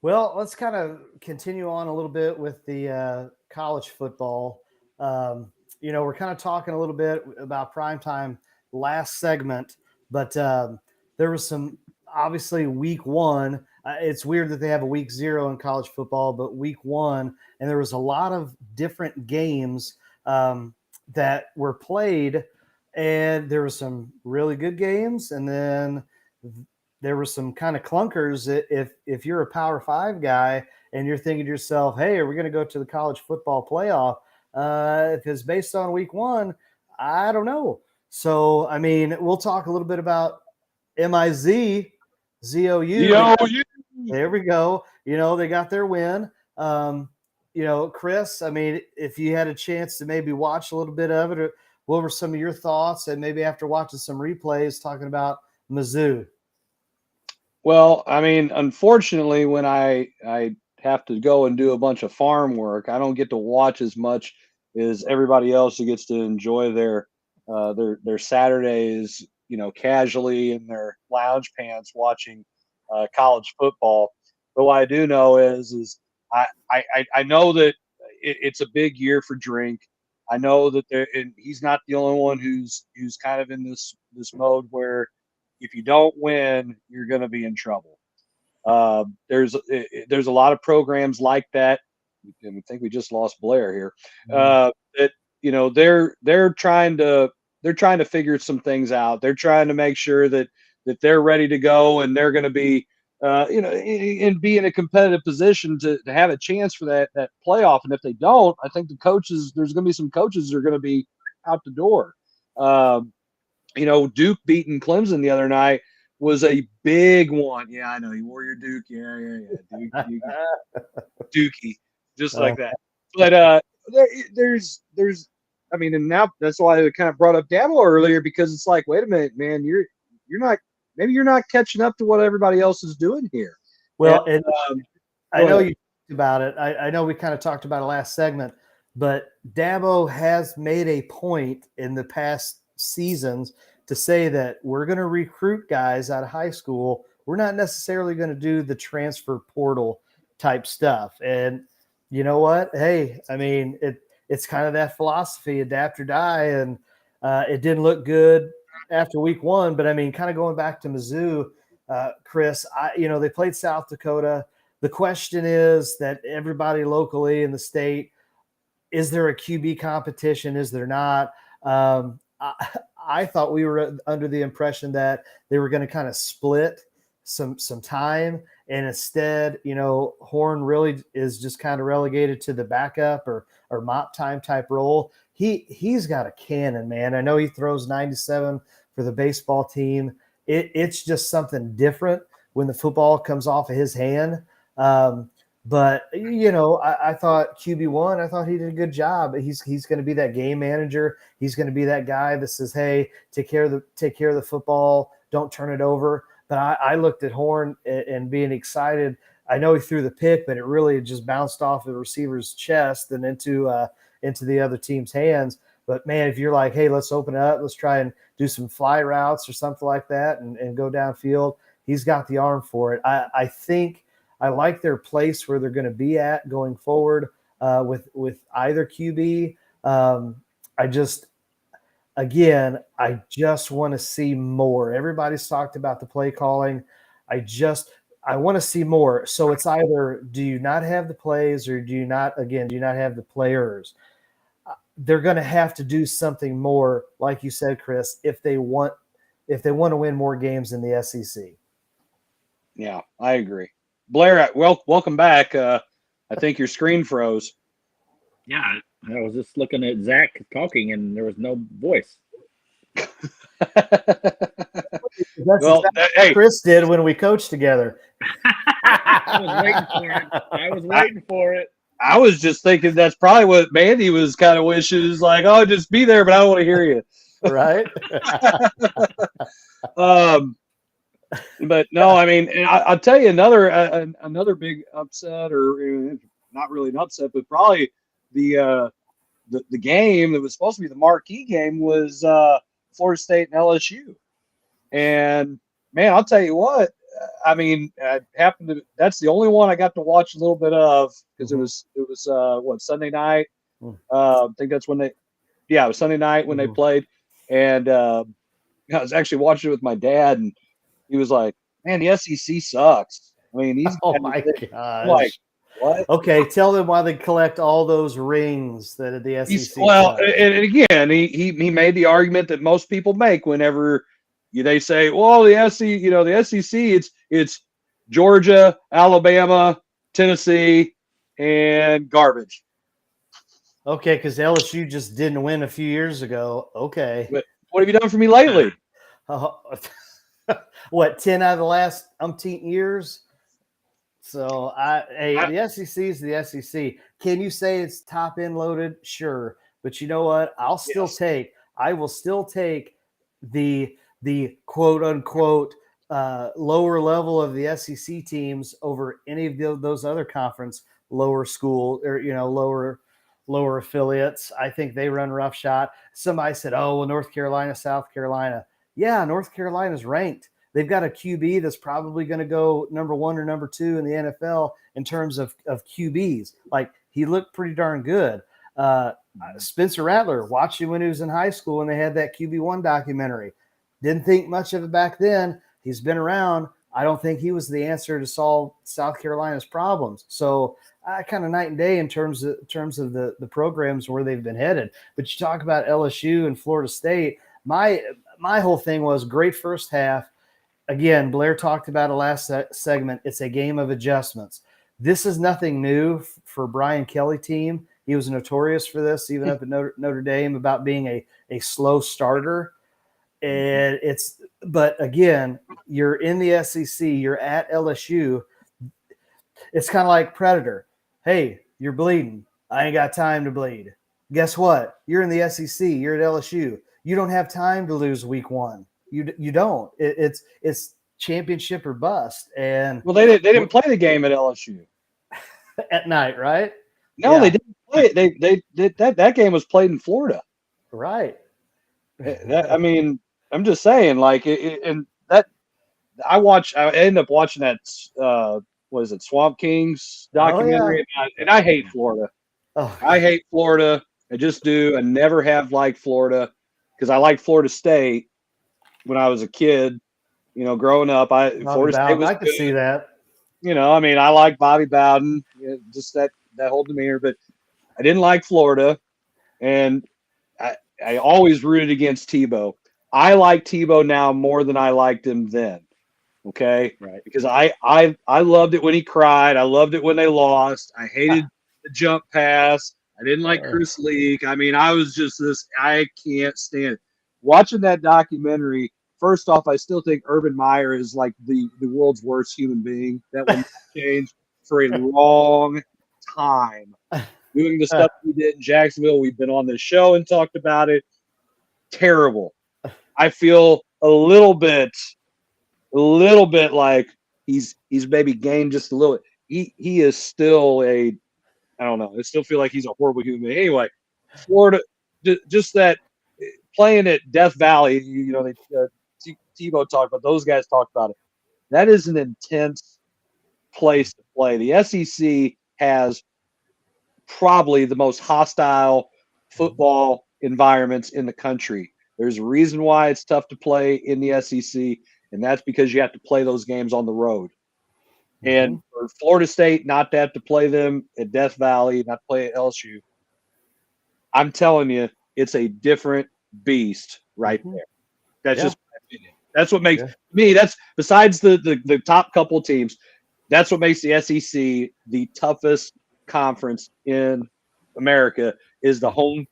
Well, let's kind of continue on a little bit with the college football. We're kind of talking a little bit about primetime last segment, but there was some obviously week one. It's weird that they have a week 0 in college football, but week 1, and there was a lot of different games that were played, and there were some really good games, and then there were some kind of clunkers. If you're a Power 5 guy and you're thinking to yourself, hey, are we going to go to the college football playoff? If it's based on week 1, I don't know. So, I mean, we'll talk a little bit about MIZ. ZOU. There we go. They got their win. Chris, I mean, if you had a chance to maybe watch a little bit of it, or what were some of your thoughts? And maybe after watching some replays talking about Mizzou.
Well, I mean, unfortunately, when I have to go and do a bunch of farm work, I don't get to watch as much as everybody else who gets to enjoy their Saturdays, casually in their lounge pants watching college football. But what I do know is I know that it's a big year for Drink. I know that he's not the only one who's kind of in this mode where if you don't win, you're going to be in trouble. There's a lot of programs like that. And I think we just lost Blair here. That they're trying to figure some things out. They're trying to make sure that they're ready to go and they're going to be and be in a competitive position to have a chance for that playoff. And if they don't, I think there's going to be some coaches that are going to be out the door. Duke beating Clemson the other night was a big one. Yeah, I know you wore your Duke. Yeah. Dookie, just like that. But there's I mean, and now that's why I kind of brought up Dabo earlier, because it's like, wait a minute, man, you're not catching up to what everybody else is doing here.
Well, and I know you talked about it. I know we kind of talked about it last segment, but Dabo has made a point in the past seasons to say that we're going to recruit guys out of high school. We're not necessarily going to do the transfer portal type stuff. And you know what? Hey, I mean, it's kind of that philosophy, adapt or die. And it didn't look good after week 1, but I mean, kind of going back to Mizzou, Chris, they played South Dakota. The question is that everybody locally in the state, is there a QB competition? Is there not? I thought we were under the impression that they were going to kind of split some time, and instead, Horn really is just kind of relegated to the backup or mop time type role. He's got a cannon, man. I know he throws 97 for the baseball team. It's just something different when the football comes off of his hand. But I thought QB1, I thought he did a good job. He's going to be that game manager. He's going to be that guy that says, "Hey, take care of the football. Don't turn it over." But I looked at Horn and being excited. I know he threw the pick, but it really just bounced off the receiver's chest and into the other team's hands. But man, if you're like, "Hey, let's open it up. Let's try and do some fly routes or something like that and go downfield," he's got the arm for it. I think I like their place where they're going to be at going forward with either QB. I just want to see more. Everybody's talked about the play calling. I want to see more. So it's either, do you not have the plays, or do you not have the players? They're going to have to do something more, like you said, Chris, if they want to win more games in the SEC.
Yeah, I agree. Blair, welcome back. I think your screen froze.
Yeah, I was just looking at Zach talking, and there was no voice.
That's exactly what Chris did when we coached together.
I was waiting for it.
I was just thinking that's probably what Mandy was kind of wishing, is like, "Oh, just be there, but I don't want to hear you."
Right.
But no, I mean, I'll tell you another big upset, or not really an upset, but probably the game that was supposed to be the marquee game was Florida State and LSU. And man, I'll tell you what, I mean, that's the only one I got to watch a little bit of, because it was Sunday night. I think that's when it was Sunday night when they played, and I was actually watching it with my dad, and he was like, "Man, the SEC sucks." I mean, he's
my gosh.
Like, what?
Okay, tell them why they collect all those rings that the SEC.
And again, he made the argument that most people make whenever they say, "Well, the SEC, it's Georgia, Alabama, Tennessee, and garbage."
Okay, because LSU just didn't win a few years ago. Okay,
but what have you done for me lately?
What, 10 out of the last umpteen years? So the SEC is the SEC. Can you say it's top end loaded? Sure, but you know what? I will still take the quote unquote lower level of the SEC teams over any of those other conference lower school or lower affiliates. I think they run roughshod. Somebody said, "Oh, well, North Carolina, South Carolina." Yeah, North Carolina's ranked. They've got a QB that's probably going to go number 1 or number 2 in the NFL in terms of QBs. Like, he looked pretty darn good. Spencer Rattler, watched him when he was in high school and they had that QB1 documentary. Didn't think much of it back then. He's been around. I don't think he was the answer to solve South Carolina's problems. So kind of night and day in terms of the programs where they've been headed. But you talk about LSU and Florida State. My whole thing was great first half. Again, Blair talked about it last segment. It's a game of adjustments. This is nothing new for Brian Kelly team. He was notorious for this, even up at Notre Dame, about being a slow starter. And but again, you're in the SEC, you're at LSU. It's kind of like Predator. Hey, you're bleeding. I ain't got time to bleed. Guess what? You're in the SEC. You're at LSU. You don't have time to lose week 1. You don't. It's championship or bust. And
well, they didn't play the game at LSU
at night, right?
No, they didn't play it. That game was played in Florida,
right?
I mean, I'm just saying, like, and that I ended up watching that. What is it, Swamp Kings documentary?
Oh, yeah.
And I hate Florida.
Oh,
I hate Florida. I just do. I never have liked Florida because I liked Florida State when I was a kid. Growing up, Florida State was
I could
good.
see that.
I mean, I like Bobby Bowden, just that whole demeanor, but I didn't like Florida, and I always rooted against Tebow. I like Tebow now more than I liked him then. Okay.
Right.
Because I loved it when he cried. I loved it when they lost. I hated the jump pass. I didn't like Chris Leak. I mean, I was just I can't stand it. Watching that documentary, first off, I still think Urban Meyer is like the world's worst human being. That will not change for a long time. Doing the stuff we did in Jacksonville, we've been on this show and talked about it. Terrible. I feel a little bit like he's maybe gained just a little. He is still I don't know. I still feel like he's a horrible human being. Anyway, Florida, just that playing at Death Valley, Tebow talked about, those guys talked about it. That is an intense place to play. The SEC has probably the most hostile football environments in the country. There's a reason why it's tough to play in the SEC, and that's because you have to play those games on the road. And for Florida State not to have to play them at Death Valley, not play at LSU, I'm telling you, it's a different beast right there. That's just my opinion. That's what makes me, that's besides the top couple of teams, that's what makes the SEC the toughest conference in America is the home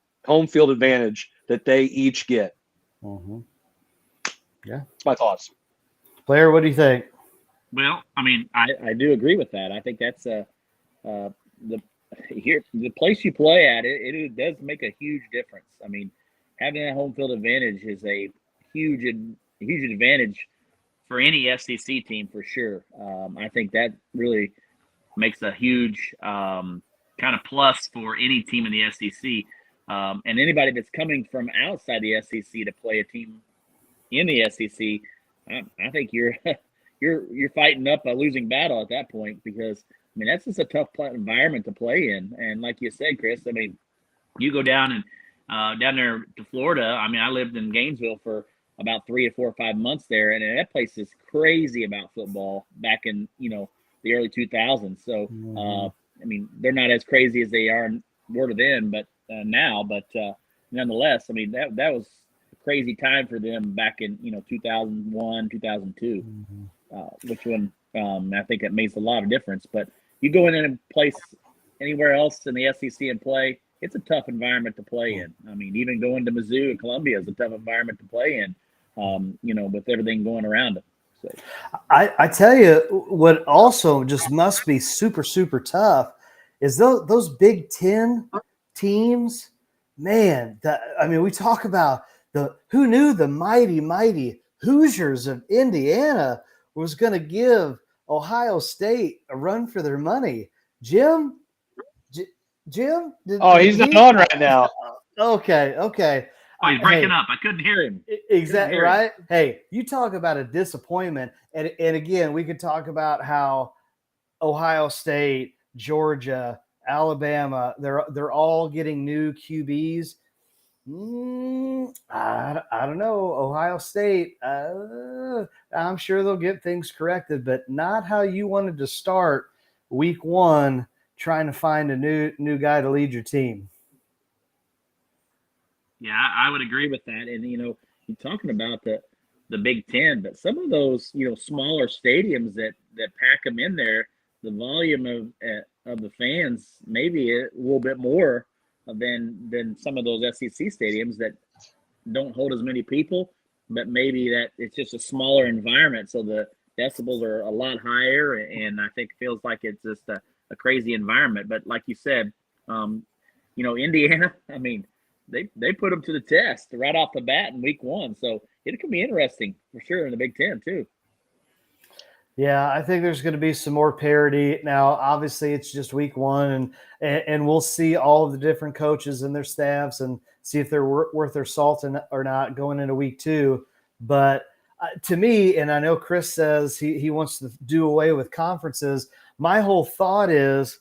field advantage that they each get.
Yeah.
That's my thoughts.
Blair, what do you think?
Well, I mean, I do agree with that. I think that's the place you play at. It does make a huge difference. I mean, having that home field advantage is a huge advantage for any SEC team for sure. I think that really makes a huge kind of plus for any team in the SEC. And anybody that's coming from outside the SEC to play a team in the SEC, I think you're fighting up a losing battle at that point because, I mean, that's just a tough environment to play in. And like you said, Chris, I mean, you go down and down there to Florida. I mean, I lived in Gainesville for about 3 or 4 or 5 months there, and that place is crazy about football back in, the early 2000s. So, I mean, they're not as crazy as they were then, but now, but nonetheless, I mean, that was a crazy time for them back in, 2001, 2002. Which one I think that makes a lot of difference. But you go in and place anywhere else in the SEC and play, it's a tough environment to play in. I mean, even going to Mizzou and Columbia is a tough environment to play in, with everything going around it. So.
I tell you what also just must be super, super tough is those Big Ten teams, man. I mean, we talk about who knew the mighty Hoosiers of Indiana was going to give Ohio State a run for their money. Jim?
He's not on right now.
Okay.
Oh, he's breaking up. I couldn't hear him.
Exactly, right? Hey, you talk about a disappointment. And again, we could talk about how Ohio State, Georgia, Alabama, they're all getting new QBs. I don't know. Ohio State, I'm sure they'll get things corrected, but not how you wanted to start week 1 trying to find a new guy to lead your team.
Yeah, I would agree with that. And, you're talking about the Big Ten, but some of those, smaller stadiums that pack them in there, the volume of the fans, maybe a little bit more than some of those SEC stadiums that don't hold as many people, but maybe that it's just a smaller environment. So the decibels are a lot higher. And I think it feels like it's just a crazy environment. But like you said, Indiana, I mean, they put them to the test right off the bat in week 1. So it could be interesting for sure in the Big Ten too.
Yeah, I think there's going to be some more parity. Now, obviously, it's just week 1, and we'll see all of the different coaches and their staffs and see if they're worth their salt or not going into week 2. But to me, and I know Chris says he wants to do away with conferences, my whole thought is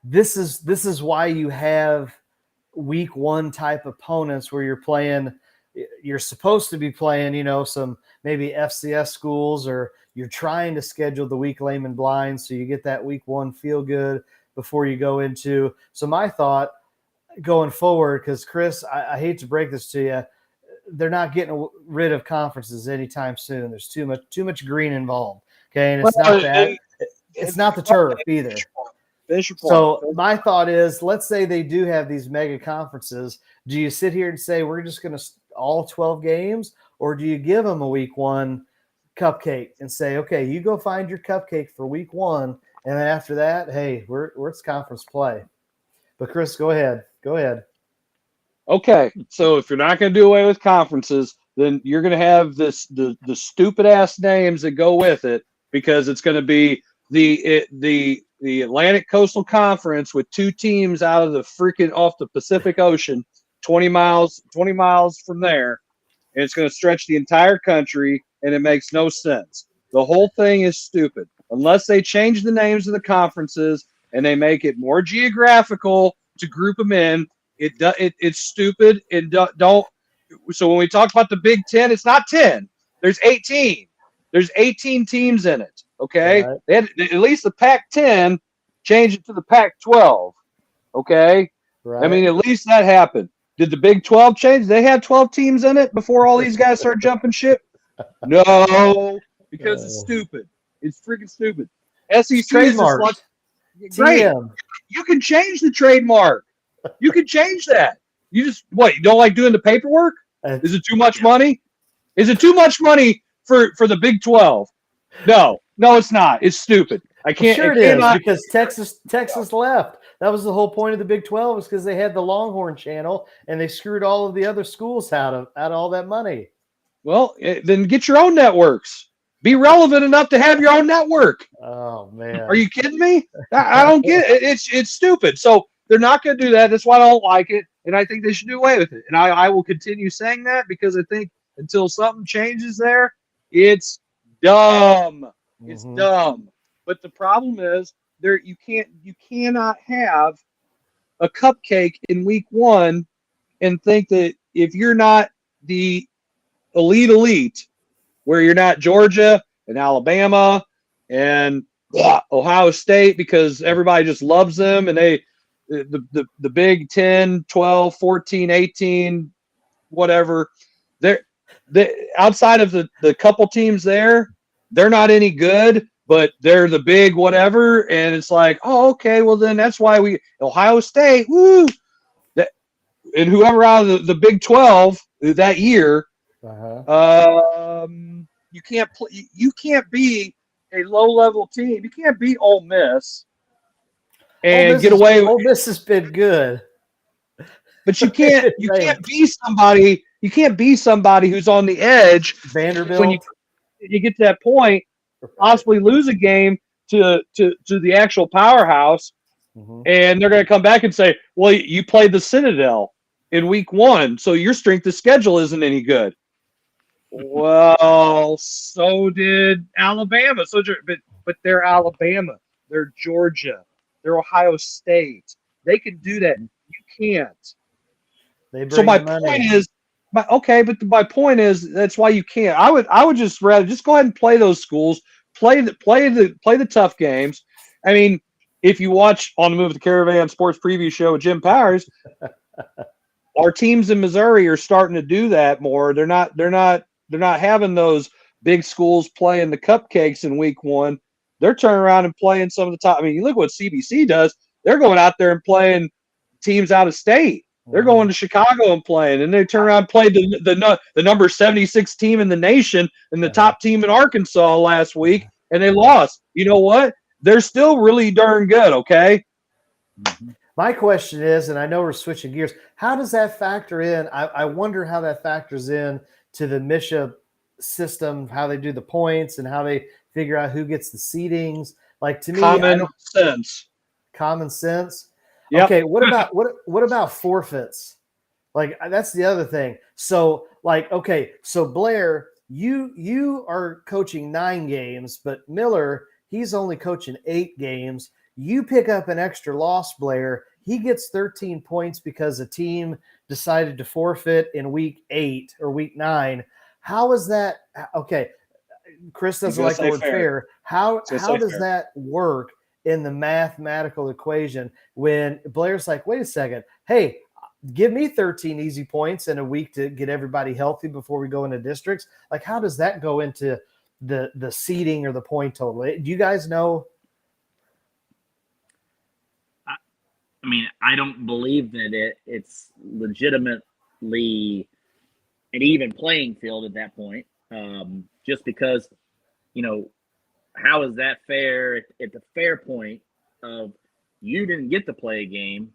this is why you have week 1 type opponents where you're supposed to be playing, some maybe FCS schools, or you're trying to schedule the week lame and blind so you get that week 1 feel good before you go into. So my thought going forward, because Chris, I hate to break this to you, they're not getting rid of conferences anytime soon. There's too much green involved. Okay, and it's not that. It's not the turf either. So my thought is, let's say they do have these mega conferences. Do you sit here and say we're just going to all 12 games, or do you give them a week 1 cupcake and say, okay, you go find your cupcake for week 1, and then after that, hey, it's conference play. But Chris, go ahead.
Okay, so if you're not going to do away with conferences, then you're going to have the stupid ass names that go with it, because it's going to be the Atlantic Coastal Conference with 2 teams out of the freaking off the Pacific Ocean, 20 miles from there, and it's going to stretch the entire country, and it makes no sense. The whole thing is stupid. Unless they change the names of the conferences and they make it more geographical to group them in, it's stupid. And don't. So when we talk about the Big Ten, it's not 10. There's 18. There's 18 teams in it. Okay, right. They had, at least the Pac-10 changed it to the Pac-12. Okay, right. I mean, at least that happened. Did the Big 12 change? They had 12 teams in it before all these guys started jumping ship? No, because it's stupid. It's freaking stupid. SEC is just like, great. You can change the trademark. You can change that. You don't like doing the paperwork? Is it too much money? Is it too much money for the Big 12? No, it's not. It's stupid. I can't.
Sure, it is, because Texas left. That was the whole point of the Big 12, is because they had the Longhorn channel and they screwed all of the other schools out of all that money.
Well, then get your own networks. Be relevant enough to have your own network.
Oh man,
are you kidding me? I don't get it. It's stupid. So they're not going to do that. That's why I don't like it, and I think they should do away with it. And I will continue saying that, because I think until something changes there, it's dumb. It's dumb. But the problem is, you cannot have a cupcake in week 1 and think that if you're not the elite, where you're not Georgia and Alabama and Ohio State, because everybody just loves them, and the Big 10, 12, 14, 18, whatever, they're outside of the couple teams there, they're not any good, but they're the big whatever, and it's like, oh, okay, well then that's why Ohio State, woo, and whoever out of the Big 12 that year, you can't be a low-level team. You can't beat Ole Miss and get away with.
Ole Miss has been good,
but you can't be somebody. You can't be somebody who's on the edge.
Vanderbilt.
When you get to that point, possibly lose a game to the actual powerhouse, and they're going to come back and say, "Well, you played the Citadel in week 1, so your strength of schedule isn't any good." Well, so did Alabama. But they're Alabama. They're Georgia. They're Ohio State. They can do that. You can't. So my point is, my point is, that's why you can't. I would just rather just go ahead and play those schools. Play the tough games. I mean, if you watch On the Move, the Caravan Sports Preview Show with Jim Powers, our teams in Missouri are starting to do that more. They're not having those big schools playing the cupcakes in week 1. They're turning around and playing some of the top. I mean, you look what CBC does. They're going out there and playing teams out of state. They're going to Chicago and playing, and they turn around and play the number 76 team in the nation and the top team in Arkansas last week, and they lost. You know what? They're still really darn good, okay?
My question is, and I know we're switching gears, how does that factor in? I wonder how that factors in to the MSHA system, how they do the points and how they figure out who gets the seedings. Like, to me, common sense. Yep. Okay, what about forfeits? Like, that's the other thing. So, like, okay, so Blair, you are coaching 9 games, but Miller, he's only coaching 8 games. You pick up an extra loss, Blair. He gets 13 points because a team decided to forfeit in week 8 or week 9. How is that? Okay, Chris doesn't like the word fair. How does that work in the mathematical equation when Blair's like, wait a second, hey, give me 13 easy points in a week to get everybody healthy before we go into districts. Like, how does that go into the seeding or the point total? Do you guys know?
I mean, I don't believe that it's legitimately an even playing field at that point. Just because, how is that fair at the fair point of you didn't get to play a game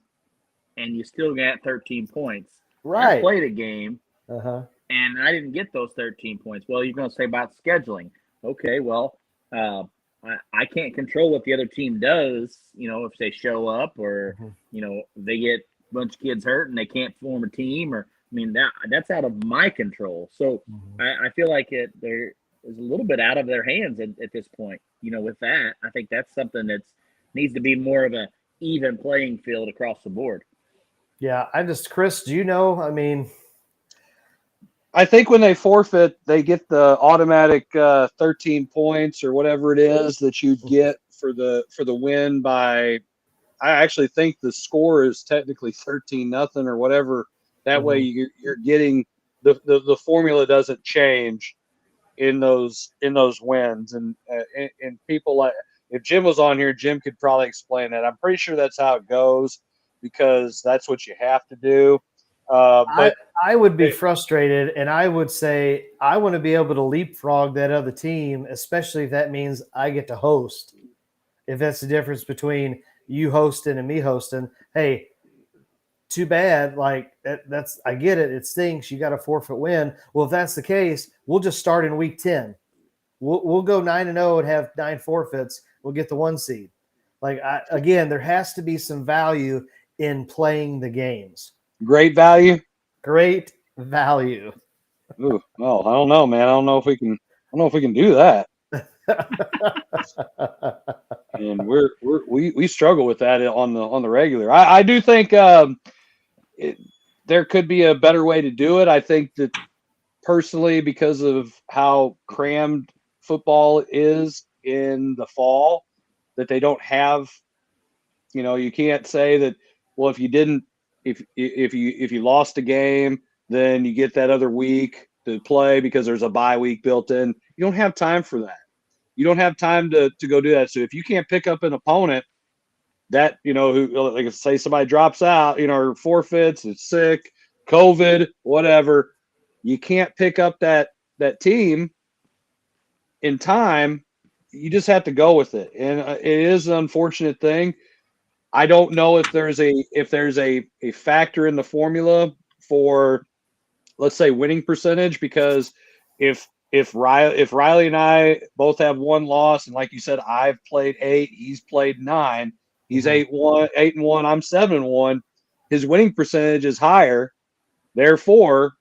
and you still got 13 points.
Right.
I played a game and I didn't get those 13 points. Well, you're going to say about scheduling. Okay, well, I can't control what the other team does, if they show up or, they get a bunch of kids hurt and they can't form a team that's out of my control. So I feel like there is a little bit out of their hands at this point. With that, I think that's something that needs to be more of a even playing field across the board.
Yeah, Chris, do you know? I mean,
I think when they forfeit, they get the automatic 13 points or whatever it is that you get for the win by. I actually think the score is technically 13-0 or whatever. That way you're getting the formula doesn't change in those wins, and people like, if Jim was on here, Jim could probably explain that. I'm pretty sure that's how it goes because that's what you have to do. But
I would be frustrated, and I would say I want to be able to leapfrog that other team, especially if that means I get to host. If that's the difference between you hosting and me hosting, hey, too bad. Like that's I get it. It stinks. You got a forfeit win. Well, if that's the case, we'll just start in week 10. We'll go 9-0 and have 9 forfeits. We'll get the 1 seed. Like again, there has to be some value in playing the games.
Great value.
Great value.
Ooh, well, I don't know, man. I don't know if we can do that. And we struggle with that on the regular. I do think there could be a better way to do it. I think that personally, because of how crammed football is in the fall, that they don't have. You can't say that. Well, if you didn't. If you lost a game, then you get that other week to play because there's a bye week built in. You don't have time for that. You don't have time to go do that. So if you can't pick up an opponent that, who, like say somebody drops out, or forfeits, is sick, COVID, whatever, you can't pick up that team in time. You just have to go with it. And it is an unfortunate thing. I don't know if there's a factor in the formula for, let's say, winning percentage, because if Riley and I both have 1 loss, and like you said, I've played 8, he's played 9, he's 8-1, I'm 7-1, his winning percentage is higher. Therefore,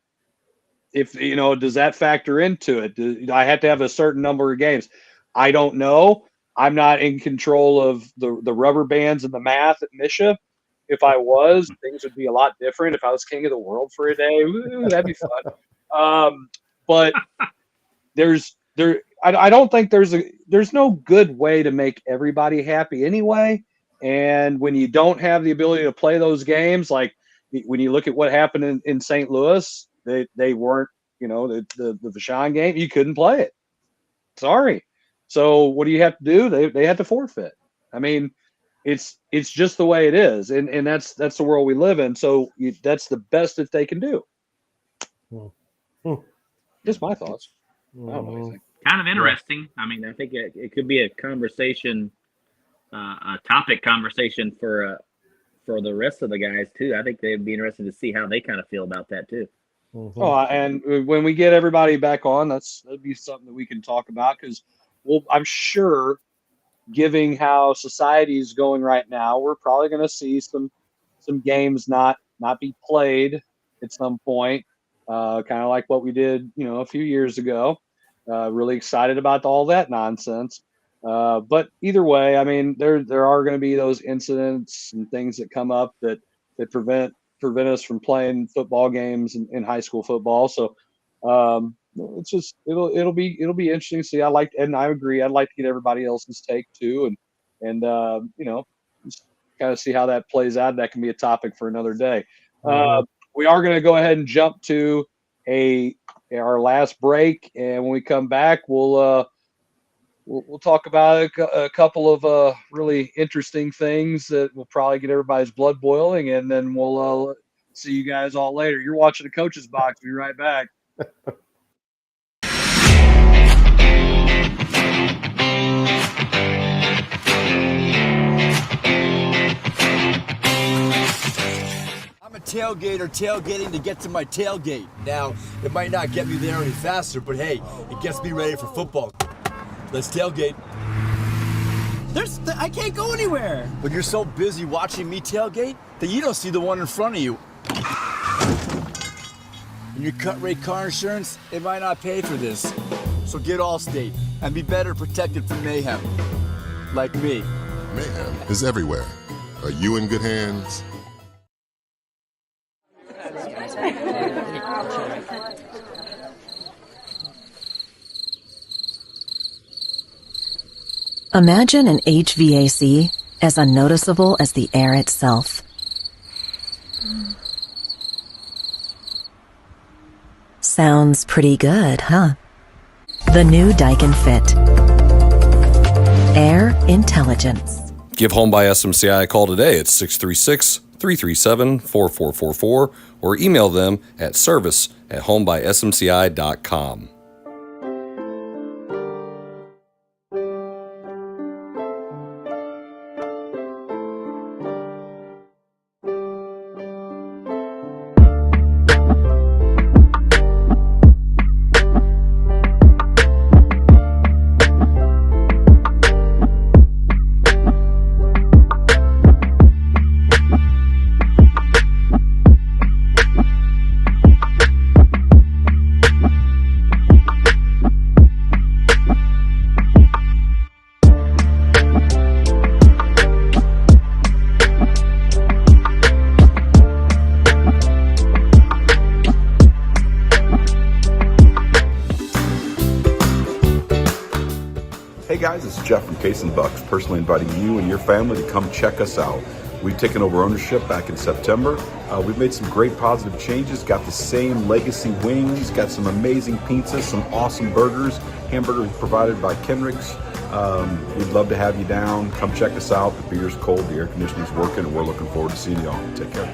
if does that factor into it? Do I have to have a certain number of games? I don't know. I'm not in control of the rubber bands and the math at Misha. If I was, things would be a lot different. If I was king of the world for a day, that'd be fun. But I don't think there's no good way to make everybody happy anyway. And when you don't have the ability to play those games, like when you look at what happened in St. Louis, they weren't, the Vashon game, you couldn't play it. Sorry. So what do you have to do? They had to forfeit. I mean, it's just the way it is, and that's the world we live in. So that's the best that they can do. Just my thoughts. I don't know anything.
Kind of interesting.
I mean, I think it could be a conversation, a topic conversation for the rest of the guys too. I think they'd be interested to see how they kind of feel about that too.
Oh, and when we get everybody back on, that'd be something that we can talk about, because I'm sure, given how society is going right now, we're probably going to see some games not be played at some point, kind of like what we did, a few years ago. Really excited about all that nonsense. But either way, I mean, there are going to be those incidents and things that come up that prevent us from playing football games in high school football. So it's just it'll be interesting to see. And I agree. I'd like to get everybody else's take too, and just kind of see how that plays out. That can be a topic for another day. We are going to go ahead and jump to our last break, and when we come back, we'll talk about a couple of really interesting things that will probably get everybody's blood boiling, and then we'll see you guys all later. You're watching the Coach's Box. Be right back.
I'm a tailgater tailgating to get to my tailgate. Now, it might not get me there any faster, but hey, it gets me ready for football. Let's tailgate.
I can't go anywhere.
But you're so busy watching me tailgate that you don't see the one in front of you. And your cut rate car insurance, it might not pay for this. So get Allstate and be better protected from mayhem. Like me.
Mayhem is everywhere. Are you in good hands?
Imagine an HVAC as unnoticeable as the air itself. Sounds pretty good, huh? The new Daikin Fit. Air intelligence.
Give Home by SMCI a call today at 636-337-4444 or email them at service@homebysmci.com.
Hey guys, it's Jeff from Case and Bucks, personally inviting you and your family to come check us out. We've taken over ownership back in September. We've made some great positive changes, got the same legacy wings, got some amazing pizzas, some awesome burgers, hamburgers provided by Kenrick's. We'd love to have you down. Come check us out. The beer's cold, the air conditioning's working, and we're looking forward to seeing you all. Take care.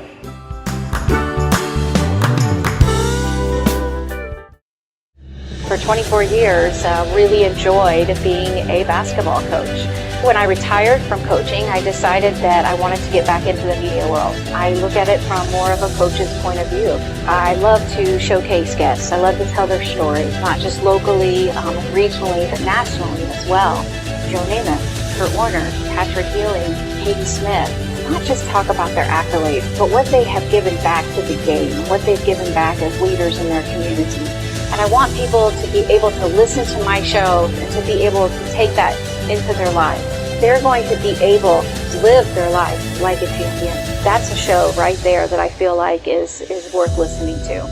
For 24 years, really enjoyed being a basketball coach. When I retired from coaching, I decided that I wanted to get back into the media world. I look at it from more of a coach's point of view. I love to showcase guests. I love to tell their stories, not just locally and regionally, but nationally as well. Joe Namath, Kurt Warner, Patrick Ewing, Katie Smith. Not just talk about their accolades, but what they have given back to the game, what they've given back as leaders in their community. And I want people to be able to listen to my show and to be able to take that into their lives. They're going to be able to live their life like a champion. That's a show right there that I feel like is worth listening to.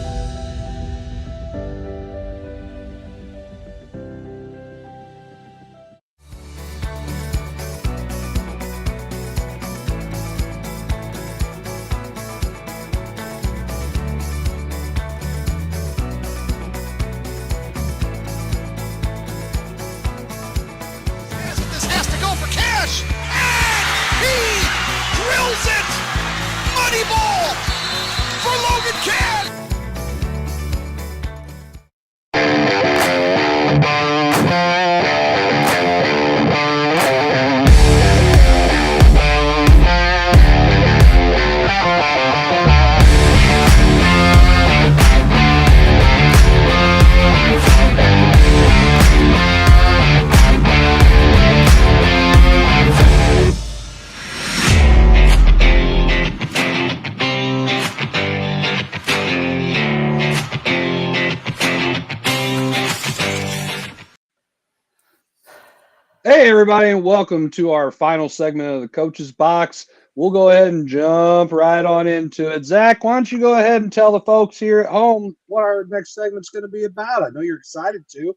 Hey, everybody, and welcome to our final segment of the Coach's Box. We'll go ahead and jump right on into it. Zach, why don't you go ahead and tell the folks here at home what our next segment's going to be about? I know you're excited to.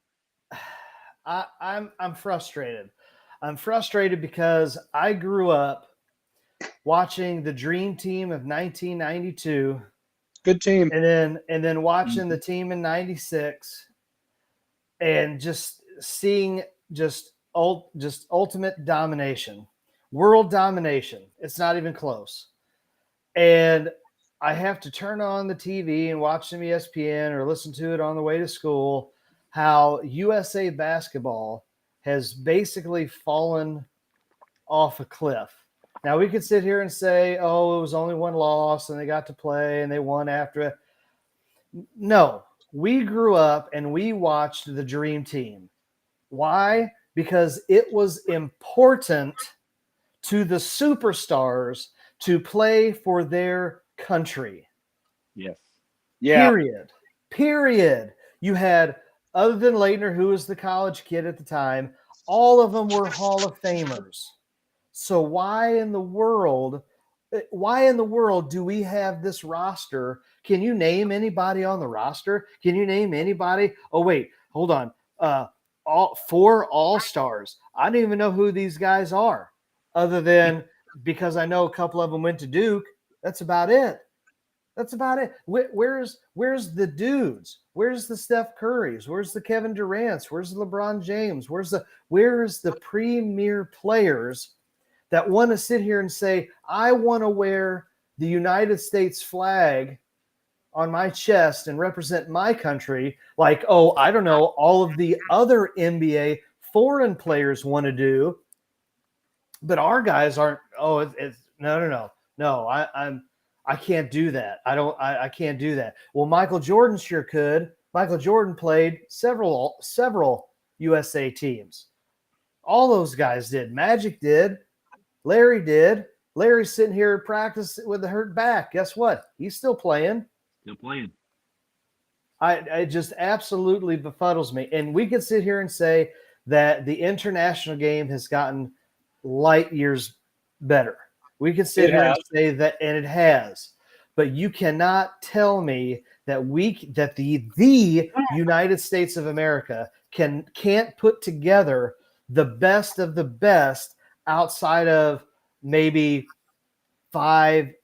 I'm frustrated. I'm frustrated because I grew up watching the Dream Team of 1992.
Good team.
And then watching the team in 96 and just seeing just ultimate domination, world domination. It's not even close. And I have to turn on the TV and watch some ESPN or listen to it on the way to school, how USA basketball has basically fallen off a cliff. Now, we could sit here and say, oh, it was only one loss and they got to play and they won after it. No, we grew up and we watched the Dream Team. Why? Because it was important to the superstars to play for their country.
Yes.
Yeah.
Period. You had, other than Leitner, who was the college kid at the time, all of them were Hall of Famers. So why in the world do we have this roster? Can you name anybody on the roster? Can you name anybody? Oh, wait, hold on. Four All-Stars. I don't even know who these guys are, other than because I know a couple of them went to Duke. That's about it. Where's the dudes? Where's the Steph Currys? Where's the Kevin Durant's? Where's the LeBron James? Where's the premier players that want to sit here and say, I want to wear the United States flag on my chest and represent my country, like, oh, I don't know, all of the other NBA foreign players want to do, but our guys aren't. Oh, it's no. I can't do that. I can't do that. Well, Michael Jordan sure could. Michael Jordan played several USA teams. All those guys did. Magic did. Larry did. Larry's sitting here at practice with a hurt back. Guess what? He's still playing. It just absolutely befuddles me. And we could sit here and say that the international game has gotten light years better. We could sit here and say that, and it has. But you cannot tell me that the United States of America can't put together the best of the best outside of maybe five,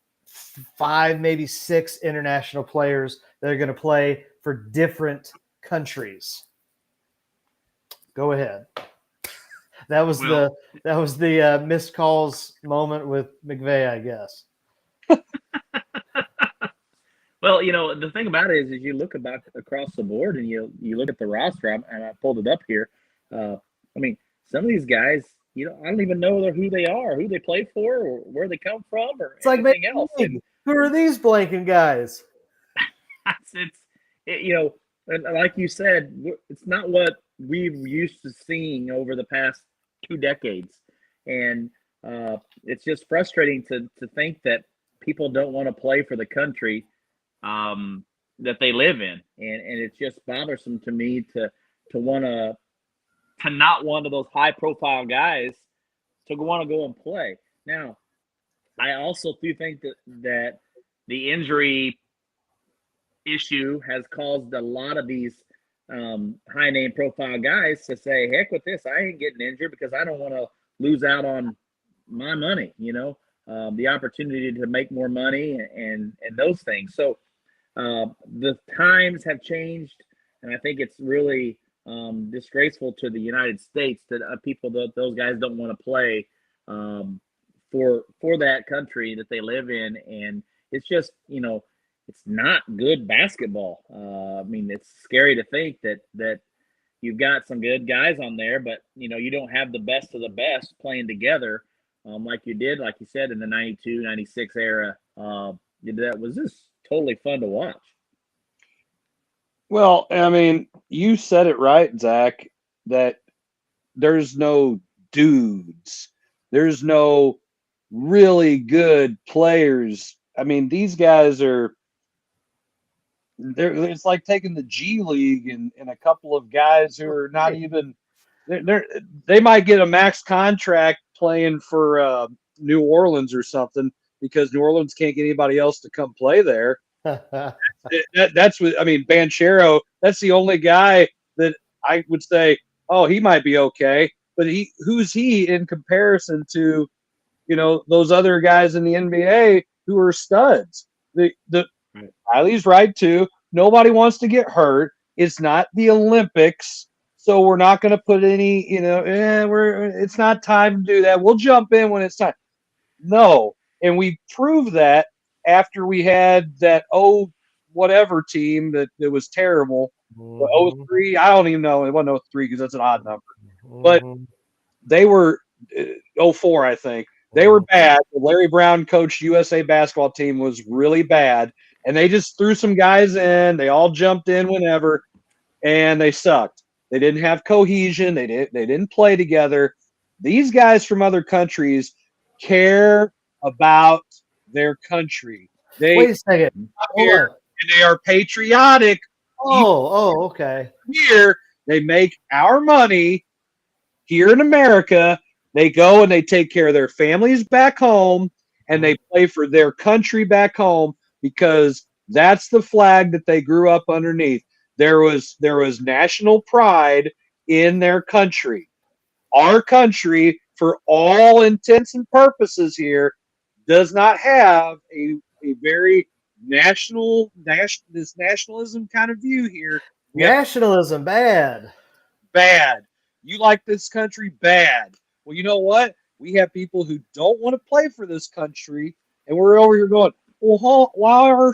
maybe six international players that are going to play for different countries. Go ahead. That was the missed calls moment with McVey, I guess.
Well, the thing about it is you look across the board and you look at the roster, and I pulled it up here. Some of these guys, I don't even know who they are, who they play for, or where they come from, or
it's like
anything else.
Who are these blanking guys?
And like you said, it's not what we've used to seeing over the past 2 decades, and it's just frustrating to think that people don't want to play for the country that they live in, and it's just bothersome to me to not one of those high profile guys to want to go and play. Now, I also do think that the injury issue has caused a lot of these high name profile guys to say, heck with this, I ain't getting injured because I don't want to lose out on my money, the opportunity to make more money and those things. So the times have changed, and I think it's really disgraceful to the United States that those guys don't want to play for that country that they live in, and it's just it's not good basketball. It's scary to think that you've got some good guys on there, but you don't have the best of the best playing together like you did, like you said, in the 92, 96 era. That was just totally fun to watch.
Well, you said it right, Zach, that there's no dudes. There's no really good players. These guys it's like taking the G League and a couple of guys who are not even they might get a max contract playing for New Orleans or something because New Orleans can't get anybody else to come play there. That's what Banchero. That's the only guy that I would say, oh, he might be okay, but who's he in comparison to, those other guys in the NBA who are studs. Riley's right too. Nobody wants to get hurt. It's not the Olympics, so we're not going to put any. It's not time to do that. We'll jump in when it's time. No, and we proved that after we had that whatever team that was terrible. The 03, I don't even know. It wasn't 03 because that's an odd number. But they were 04, I think. They were bad. The Larry Brown coached USA basketball team was really bad. And they just threw some guys in. They all jumped in whenever, and they sucked. They didn't have cohesion. They didn't play together. These guys from other countries care about their country.
Wait a second.
Care, and they are patriotic.
Okay.
Here, they make our money here in America. They go and they take care of their families back home, and they play for their country back home because that's the flag that they grew up underneath. There was national pride in their country. Our country, for all intents and purposes here, does not have a very this nationalism kind of view here.
Nationalism, bad.
You like this country, bad. Well, you know what? We have people who don't want to play for this country, and we're over here going, well, why are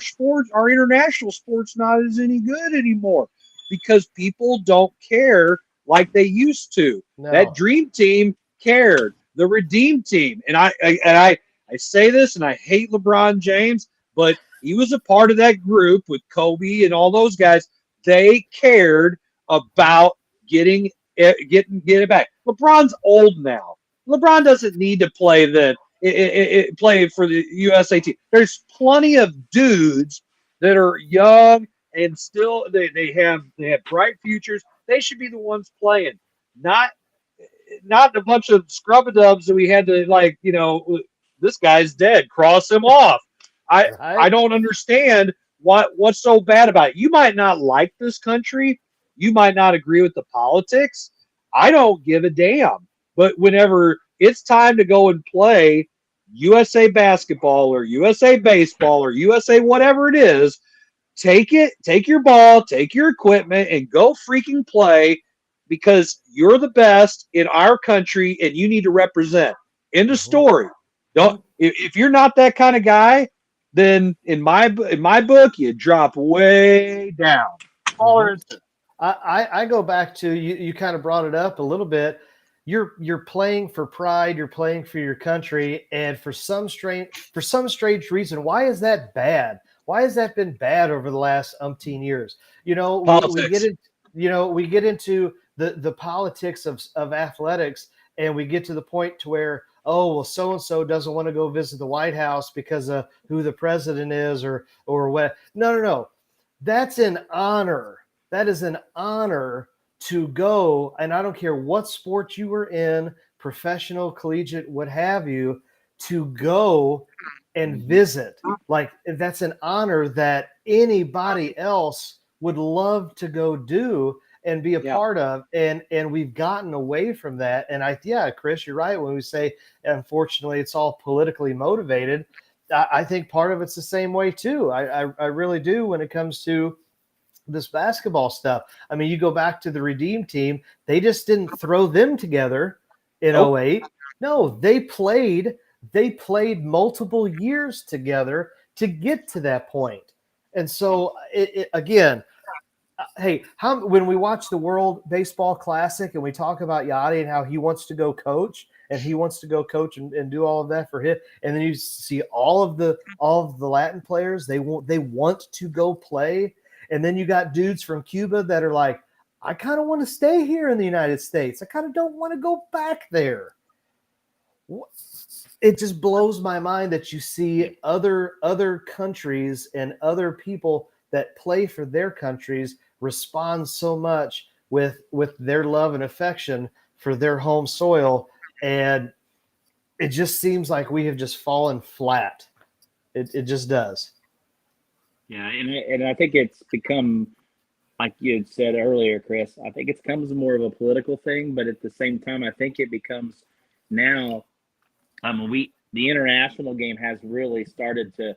our international sports not as any good anymore? Because people don't care like they used to.
No.
That dream team cared. The redeem team, and I say this, and I hate LeBron James, but he was a part of that group with Kobe and all those guys. They cared about getting it back. LeBron's old now. LeBron doesn't need to play play for the USA team. There's plenty of dudes that are young and still they have bright futures. They should be the ones playing, not a bunch of scrub-a-dubs that we had to this guy's dead, cross him off. I don't understand what's so bad about it. You might not like this country. You might not agree with the politics. I don't give a damn. But whenever it's time to go and play USA basketball or USA baseball or USA whatever it is, take your ball, take your equipment, and go freaking play because you're the best in our country and you need to represent. End of story. If you're not that kind of guy, then in my book, you drop way down.
I go back to you kind of brought it up a little bit. You're playing for pride, you're playing for your country, and for some strange reason, why is that bad? Why has that been bad over the last umpteen years? We get into the politics of athletics, and we get to the point to where, so and so doesn't want to go visit the White House because of who the president is or what. No. That's an honor. That is an honor to go, and I don't care what sport you were in, professional, collegiate, what have you, to go and visit. Like, that's an honor that anybody else would love to go do and be a part of. And we've gotten away from that. And Chris, you're right when we say, unfortunately, it's all politically motivated. I think part of it's the same way too. I really do when it comes to this basketball stuff. I mean, you go back to the Redeem team, they just didn't throw them together in 08. No, they played multiple years together to get to that point. And so again, hey, when we watch the World Baseball Classic and we talk about Yachty and how he wants to go coach and do all of that for him, and then you see all of the Latin players, they want to go play. And then you got dudes from Cuba that are like, I kind of want to stay here in the United States. I kind of don't want to go back there. It just blows my mind that you see other countries and other people that play for their countries respond so much with their love and affection for their home soil. And it just seems like we have just fallen flat. It just does.
Yeah, and I think it's become, like you had said earlier, Chris, I think it becomes more of a political thing, but at the same time, I think it becomes now, we the international game has really started to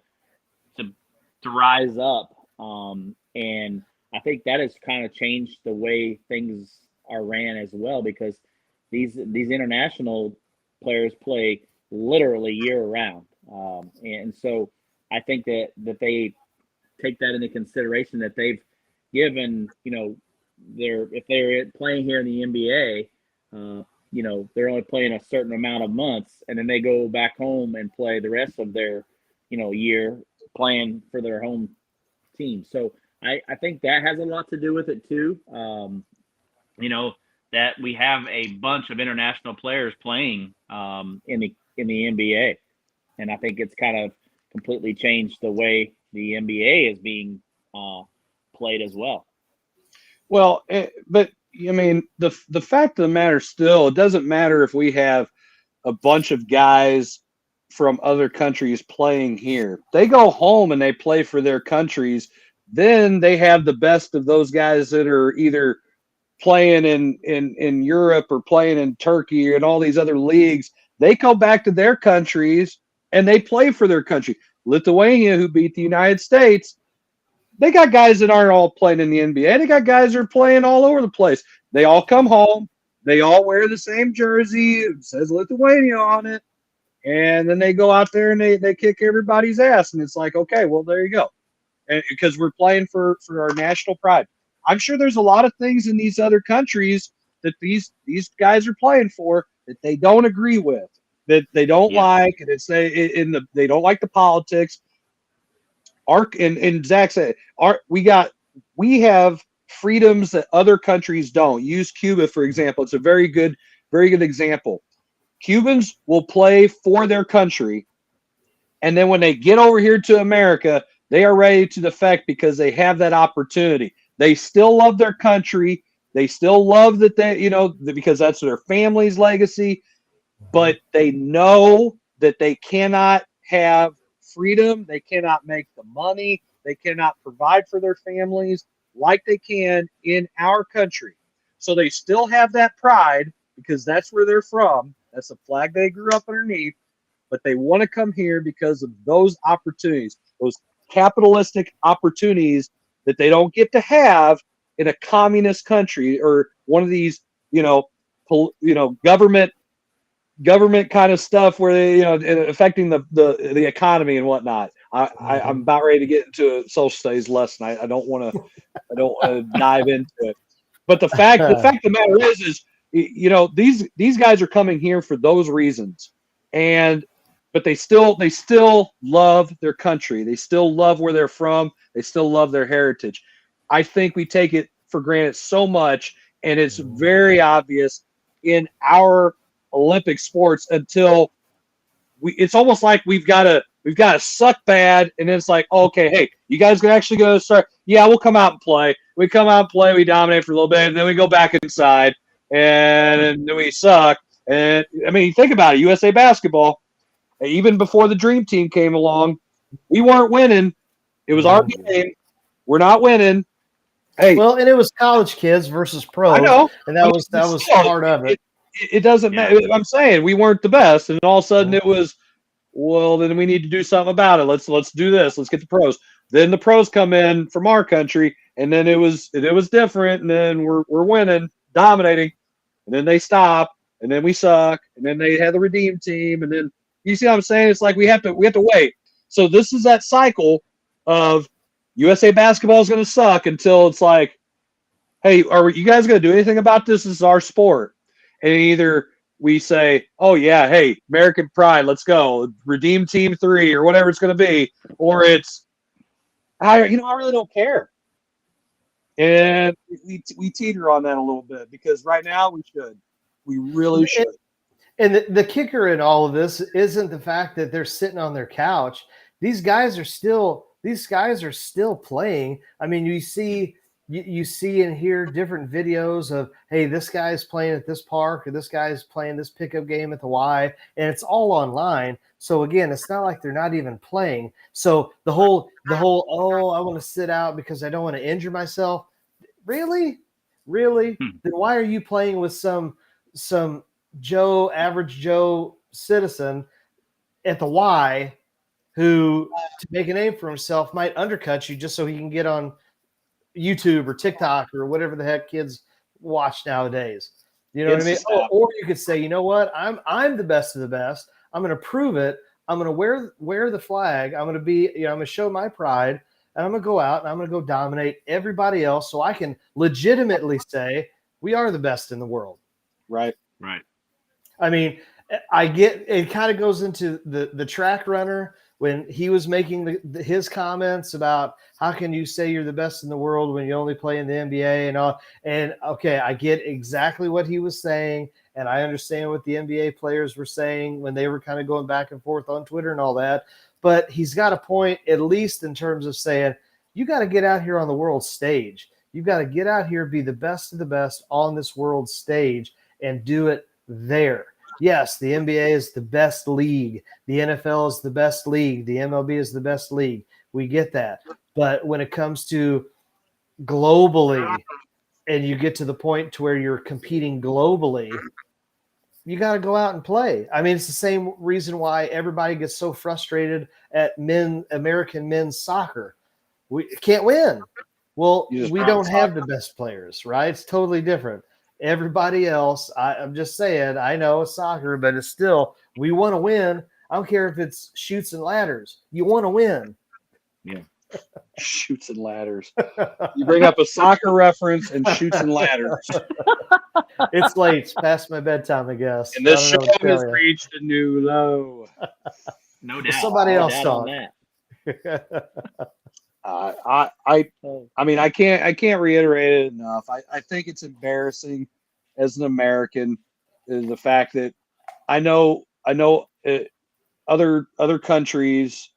rise up, and I think that has kind of changed the way things are ran as well, because these international players play literally year round, and so I think that they take that into consideration, that they've given, if they're playing here in the NBA, they're only playing a certain amount of months, and then they go back home and play the rest of their, year playing for their home team. So I think that has a lot to do with it too. That we have a bunch of international players playing in the NBA, and I think it's kind of completely changed the way the NBA is being played as well.
Well, but I mean, the fact of the matter still, it doesn't matter if we have a bunch of guys from other countries playing here. They go home and they play for their countries. Then they have the best of those guys that are either playing in Europe or playing in Turkey and all these other leagues. They go back to their countries and they play for their country. Lithuania, who beat the United States, they got guys that aren't all playing in the NBA. They got guys that are playing all over the place. They all come home. They all wear the same jersey. It says Lithuania on it. And then they go out there and they kick everybody's ass. And it's like, okay, well, there you go. And because we're playing for our national pride. I'm sure there's a lot of things in these other countries that these guys are playing for that they don't agree with, that they don't like, and they don't like the politics. And Zach said, we have freedoms that other countries don't. Use Cuba, for example. It's a very good example. Cubans will play for their country, and then when they get over here to America, they are ready to defect because they have that opportunity. They still love their country. They still love that because that's their family's legacy, but they know that they cannot have freedom. They cannot make the money. They cannot provide for their families like they can in our country. So they still have that pride because that's where they're from. That's the flag they grew up underneath. But they want to come here because of those opportunities, those capitalistic opportunities that they don't get to have in a communist country or one of these, government kind of stuff where they, affecting the economy and whatnot. I'm about ready to get into a social studies lesson. I don't want to dive into it. But the fact of the matter is these guys are coming here for those reasons, but they still love their country. They still love where they're from. They still love their heritage. I think we take it for granted so much, and it's very obvious in our Olympic sports until it's almost like we've got to suck bad, and then it's like, okay, hey, you guys are actually going to start. Yeah, we'll come out and play. We come out and play. We dominate for a little bit, and then we go back inside, and then we suck. And I mean, think about it. USA basketball, even before the Dream Team came along, we weren't winning. It was our game. We're not winning. Hey,
well, and it was college kids versus pros.
I know,
and that was part of it.
It doesn't matter. I'm saying we weren't the best, and all of a sudden it was, well, then we need to do something about it. Let's do this. Let's get the pros. Then the pros come in from our country, and then it was different, and then we're winning, dominating, and then they stop, and then we suck, and then they had the Redeem Team, and then you see what I'm saying? It's like we have to wait. So this is that cycle of USA basketball is going to suck until it's like, hey, are you guys going to do anything about this? This is our sport. And either we say, oh, yeah, hey, American pride, let's go, Redeem Team 3 or whatever it's going to be, or it's, I really don't care. And we teeter on that a little bit because right now we should. We really should.
And the kicker in all of this isn't the fact that they're sitting on their couch. These guys are still playing. I mean, you see and hear different videos of, hey, this guy's playing at this park or this guy's playing this pickup game at the Y, and it's all online. So again, it's not like they're not even playing. So the whole oh, I want to sit out because I don't want to injure myself. Really? Then why are you playing with some average Joe citizen at the Y who, to make a name for himself, might undercut you just so he can get on YouTube or TikTok or whatever the heck kids watch nowadays. You know what I mean? Or you could say, you know what? I'm the best of the best. I'm going to prove it. I'm going to wear the flag. I'm going to be, I'm going to show my pride, and I'm going to go out and I'm going to go dominate everybody else so I can legitimately say we are the best in the world.
Right.
I mean, I get it. Kind of goes into the track runner when he was making his comments about how can you say you're the best in the world when you only play in the NBA and all. And okay, I get exactly what he was saying, and I understand what the NBA players were saying when they were kind of going back and forth on Twitter and all that. But he's got a point, at least in terms of saying you got to get out here on the world stage. You've got to get out here, be the best of the best on this world stage, and do it there. Yes, the NBA is the best league. The NFL is the best league. The MLB is the best league. We get that. But when it comes to globally, and you get to the point to where you're competing globally, you got to go out and play. I mean, it's the same reason why everybody gets so frustrated at American men's soccer. We can't win. Well, we don't have the best players, right? It's totally different. Everybody else, I'm just saying, I know it's soccer, but it's still, we want to win. I don't care if it's shoots and ladders. You want to win.
Yeah. Shoots and ladders. You bring up a soccer reference and shoots and ladders.
It's late. It's past my bedtime, I guess.
And this show has reached a new low.
No doubt.
Somebody else
talk.
I mean, I can't reiterate it enough. I think it's embarrassing as an American, the fact that I know other countries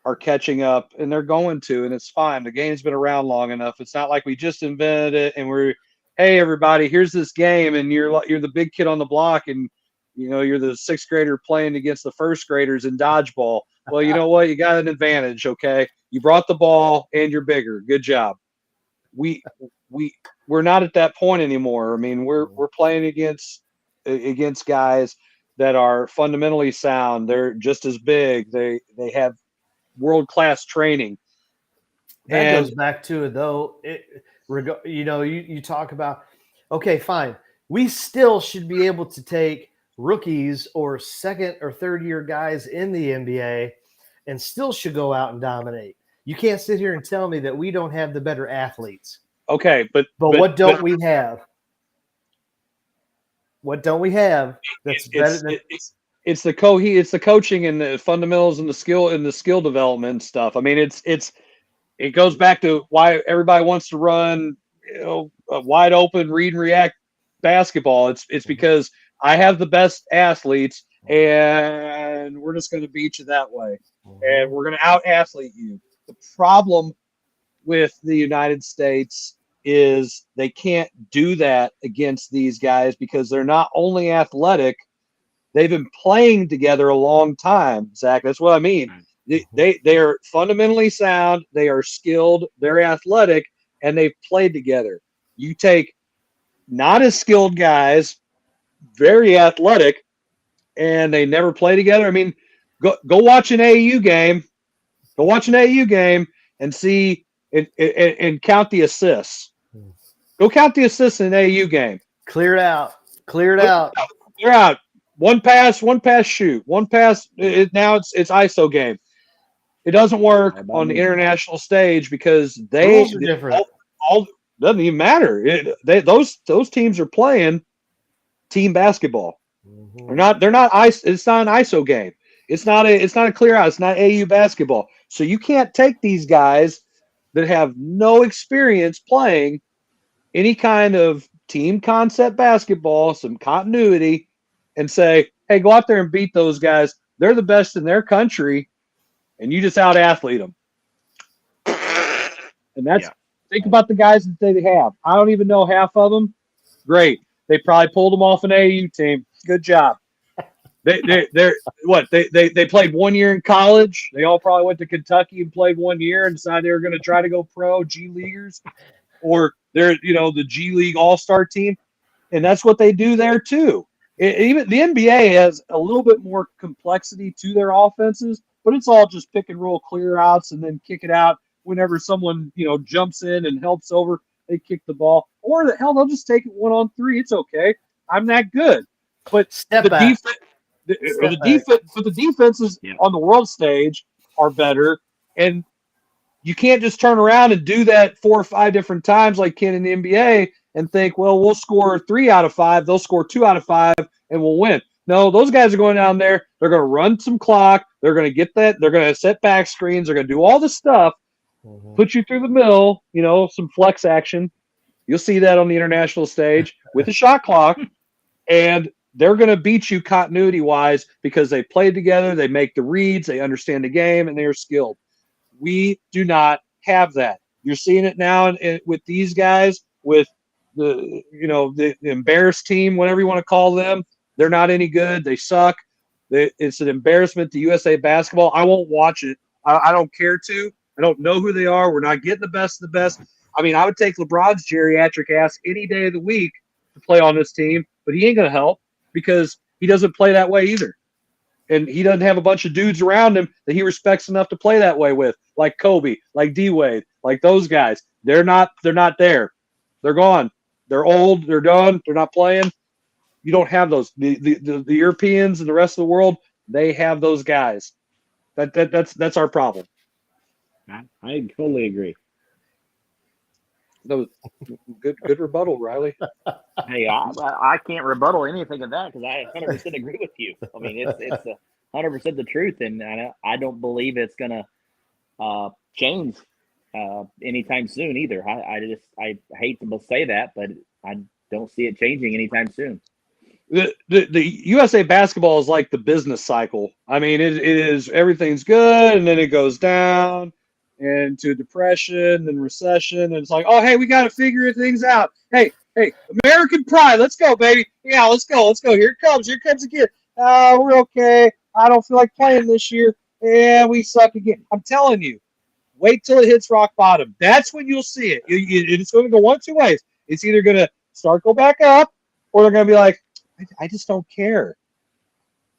are catching up, and they're going to, and it's fine. The game's been around long enough. It's not like we just invented it and hey everybody, here's this game, and you're the big kid on the block, and you're the sixth grader playing against the first graders in dodgeball. Well, you know what? You got an advantage, okay? You brought the ball and you're bigger. Good job. We're not at that point anymore. I mean, we're playing against guys that are fundamentally sound. They're just as big. They have world-class training.
That goes back to it, though. You talk about, okay, fine. We still should be able to take rookies or second or third year guys in the NBA and still should go out and dominate. You can't sit here and tell me that we don't have the better athletes.
Okay, but
what don't we have? What don't we have? That's better.
It's the coaching and the fundamentals and the skill development stuff. I mean, it goes back to why everybody wants to run, a wide open read and react basketball. It's because I have the best athletes, and we're just going to beat you that way, and we're going to out athlete you. The problem with the United States is they can't do that against these guys because they're not only athletic, they've been playing together a long time, Zach. That's what I mean. They are fundamentally sound, they are skilled, they're athletic, and they've played together. You take not as skilled guys, very athletic, and they never play together. I mean, go watch an AAU game. Go watch an AAU game and see and count the assists. Go count the assists in an AAU game.
Clear it out.
Clear out. One pass, shoot. One pass. Now it's ISO game. It doesn't work on the international stage because
rules are different.
All doesn't even matter. Those teams are playing team basketball. They're not ice. It's not an ISO game. It's not a clear out. It's not AU basketball. So you can't take these guys that have no experience playing any kind of team concept basketball, some continuity, and say, hey, go out there and beat those guys. They're the best in their country, and you just out athlete them. And think about the guys that they have. I don't even know half of them. Great. They probably pulled them off an AAU team. Good job. They played 1 year in college. They all probably went to Kentucky and played 1 year and decided they were going to try to go pro, G Leaguers, or they're the G League All-Star team, and that's what they do there too. Even the NBA has a little bit more complexity to their offenses, but it's all just pick and roll clear outs and then kick it out whenever someone, jumps in and helps over, they kick the ball. Or the hell, they'll just take it 1-on-3. It's okay. I'm that good. But
Step back.
The defenses on the world stage are better, and you can't just turn around and do that 4 or 5 different times like can in the NBA and think, well, we'll score 3 out of 5, they'll score 2 out of 5, and we'll win. No, those guys are going down there. They're going to run some clock. They're going to get that. They're going to set back screens. They're going to do all this stuff, put you through the middle, some flex action. You'll see that on the international stage with the shot clock, and they're going to beat you continuity-wise because they played together, they make the reads, they understand the game, and they are skilled. We do not have that. You're seeing it now with these guys, with the embarrassed team, whatever you want to call them. They're not any good. They suck. It's an embarrassment to USA basketball. I won't watch it. I don't care to. I don't know who they are. We're not getting the best of the best. I mean, I would take LeBron's geriatric ass any day of the week to play on this team, but he ain't going to help because he doesn't play that way either. And he doesn't have a bunch of dudes around him that he respects enough to play that way with, like Kobe, like D-Wade, like those guys. They're not there. They're gone. They're old. They're done. They're not playing. You don't have those. The Europeans and the rest of the world, they have those guys. That's our problem.
I totally agree.
That was good rebuttal, Riley.
Hey, I can't rebuttal anything of that because I 100% agree with you. I mean, it's 100% the truth, and I don't believe it's gonna change anytime soon either. I hate to say that, but I don't see it changing anytime soon.
The USA basketball is like the business cycle. I mean, it is everything's good, and then it goes down into depression and recession, and it's like, oh, hey, we got to figure things out. Hey, American pride, let's go, baby. Yeah, let's go. Here it comes again. We're okay. I don't feel like playing this year. Yeah, we suck again. I'm telling you, wait till it hits rock bottom. That's when you'll see it. It's going to go one of 2 ways. It's either going to go back up, or they're going to be like, I just don't care.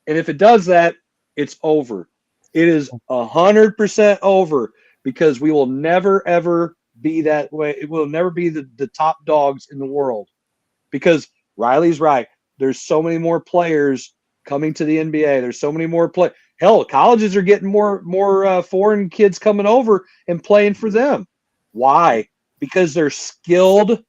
And if it does that, it's over. It is 100% over. Because we will never, ever be that way. It will never be the top dogs in the world. Because Riley's right. There's so many more players coming to the NBA. There's so many more Hell, colleges are getting more foreign kids coming over and playing for them. Why? Because they're skilled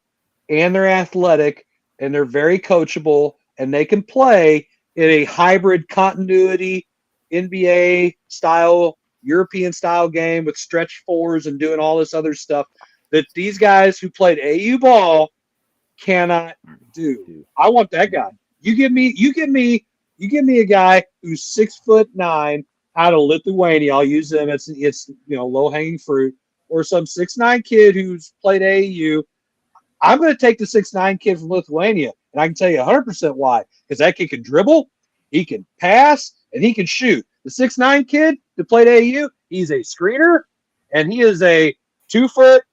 and they're athletic and they're very coachable and they can play in a hybrid continuity NBA style, European style game with stretch fours and doing all this other stuff that these guys who played AU ball cannot do. I want that guy. You give me a guy who's 6'9" out of Lithuania. I'll use them. It's low hanging fruit, or some 6'9" kid who's played AAU. I'm going to take the 6'9" kid from Lithuania, and I can tell you 100% why. Because that kid can dribble, he can pass, and he can shoot. The 6'9" kid that played AAU, he's a screener, and he is a 2 foot,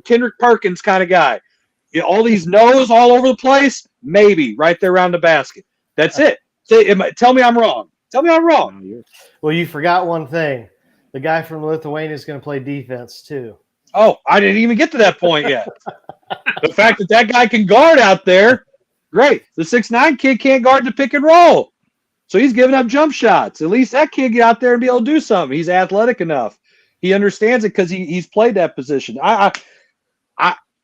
Kendrick Perkins kind of guy. All these no's all over the place, maybe right there around the basket. That's it. Tell me I'm wrong. Tell me I'm wrong.
Well, you forgot one thing. The guy from Lithuania is going to play defense too.
Oh, I didn't even get to that point yet. The fact that guy can guard out there. Great. The 6'9" kid can't guard the pick and roll. So he's giving up jump shots. At least that kid get out there and be able to do something. He's athletic enough. He understands it because he's played that position.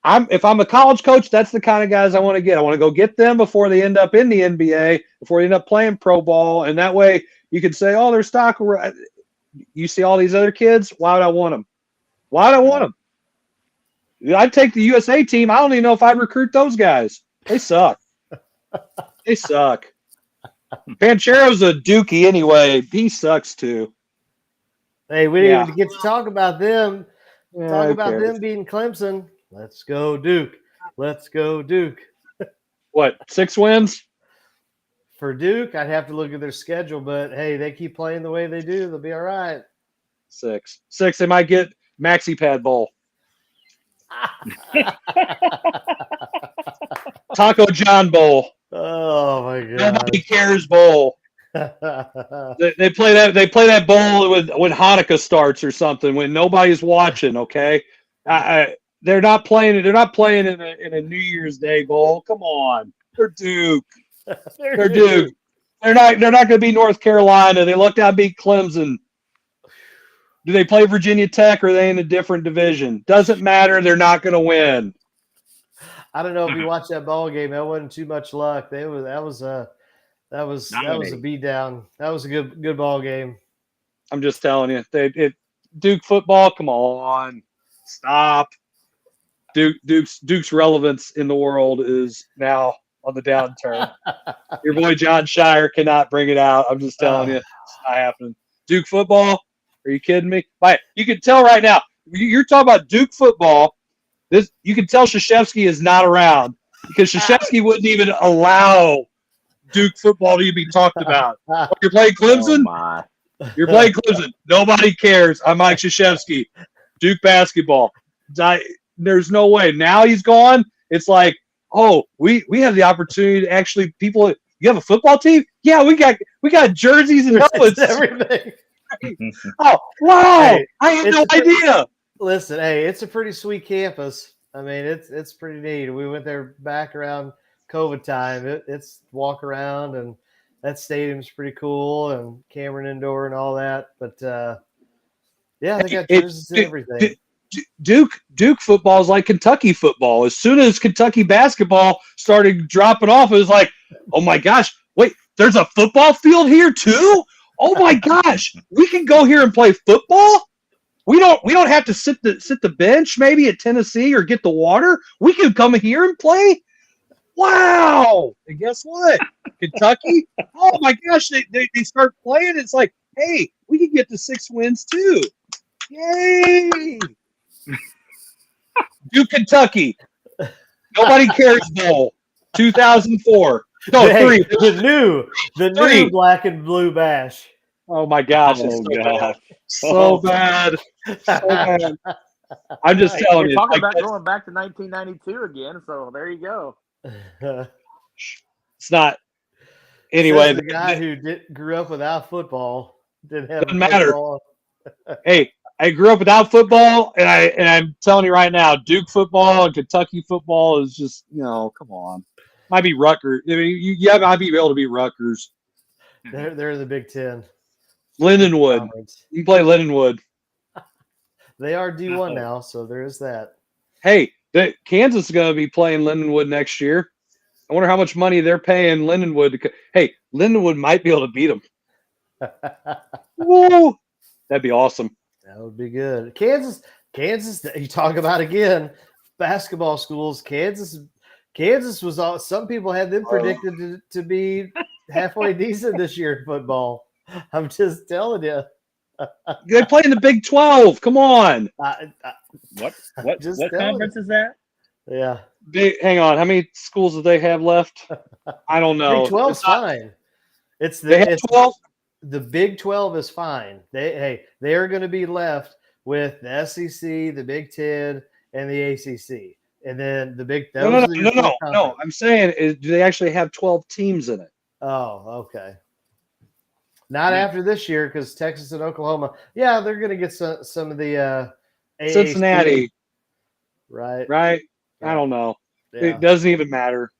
If I'm a college coach, that's the kind of guys I want to get. I want to go get them before they end up in the NBA, before they end up playing pro ball. And that way you can say, oh, their stock. You see all these other kids. Why would I want them? I'd take the USA team. I don't even know if I'd recruit those guys. They suck. They suck. Panchero's a dookie anyway. He sucks too.
Hey, we didn't even get to talk about them.
Yeah,
them beating Clemson. Let's go, Duke. Let's go, Duke.
What, 6 wins?
For Duke, I'd have to look at their schedule, but hey, they keep playing the way they do. They'll be all right.
6. They might get Maxi Pad Bowl. Taco John Bowl.
Oh my God!
Nobody cares bowl. They play that. They play that bowl when Hanukkah starts or something when nobody's watching. Okay, they're not playing it. They're not playing in a New Year's Day bowl. Come on, they're Duke. They're Duke. They're not going to be North Carolina. They looked out beat Clemson. Do they play Virginia Tech or are they in a different division? Doesn't matter. They're not going to win.
I don't know if you watched that ball game. That wasn't too much luck. That was a beat down. That was a good ball game.
I'm just telling you. Duke football. Come on, stop. Duke's relevance in the world is now on the downturn. Your boy John Shire cannot bring it out. I'm just telling you, it's not happening. Duke football. Are you kidding me? You can tell right now. You're talking about Duke football. You can tell Krzyzewski is not around because Krzyzewski wouldn't even allow Duke football to be talked about. You're playing Clemson? You're playing Clemson. Nobody cares. I'm Mike Krzyzewski. Duke basketball. There's no way. Now he's gone. It's like, oh, we have the opportunity to actually people. You have a football team? Yeah, we got jerseys and helmets.
Everything.
Oh, wow. Hey, I had no idea.
Listen, hey, it's a pretty sweet campus. I mean, it's pretty neat. We went there back around COVID time. It's walk around, and that stadium's pretty cool, and Cameron Indoor and all that. But, yeah, they got jerseys and everything.
Duke football is like Kentucky football. As soon as Kentucky basketball started dropping off, it was like, oh, my gosh, wait, there's a football field here too? Oh my gosh, we can go here and play football. We don't have to sit the bench maybe at Tennessee or get the water. We can come here and play. Wow! And guess what? Kentucky. Oh my gosh, they start playing. It's like, hey, we can get to 6 wins too. Yay! Duke Kentucky. Nobody cares bowl. 2004. No,
hey,
3.
The new black and blue bash.
Oh my gosh! So bad. I'm just telling you.
You're talking about going back to 1992 again. So there you go.
It's not. Anyway,
the guy who grew up without football didn't have.
Doesn't matter. Hey, I grew up without football, and I'm telling you right now, Duke football and Kentucky football is just come on. Might be Rutgers. I mean, might be able to be Rutgers.
They're in the Big Ten.
Lindenwood. You can play Lindenwood.
They are D1 now, so there is that.
Hey, Kansas is going to be playing Lindenwood next year. I wonder how much money they're paying Lindenwood. Hey, Lindenwood might be able to beat them. Woo! That'd be awesome.
That would be good. Kansas. You talk about again basketball schools. Kansas was all. Some people had them predicted to be halfway decent this year in football. I'm just telling you.
They play in the Big 12. Come on.
What conference is that?
Yeah.
Hang on. How many schools do they have left? I don't know.
Big 12 is fine.
They have 12.
The Big 12 is fine. They are going to be left with the SEC, the Big 10, and the ACC, and then the Big.
No. I'm saying, do they actually have 12 teams in it?
Oh, okay. Not after this year, because Texas and Oklahoma, yeah, they're going to get some of the
Cincinnati,
right?
Yeah. I don't know.
Yeah.
It doesn't even matter.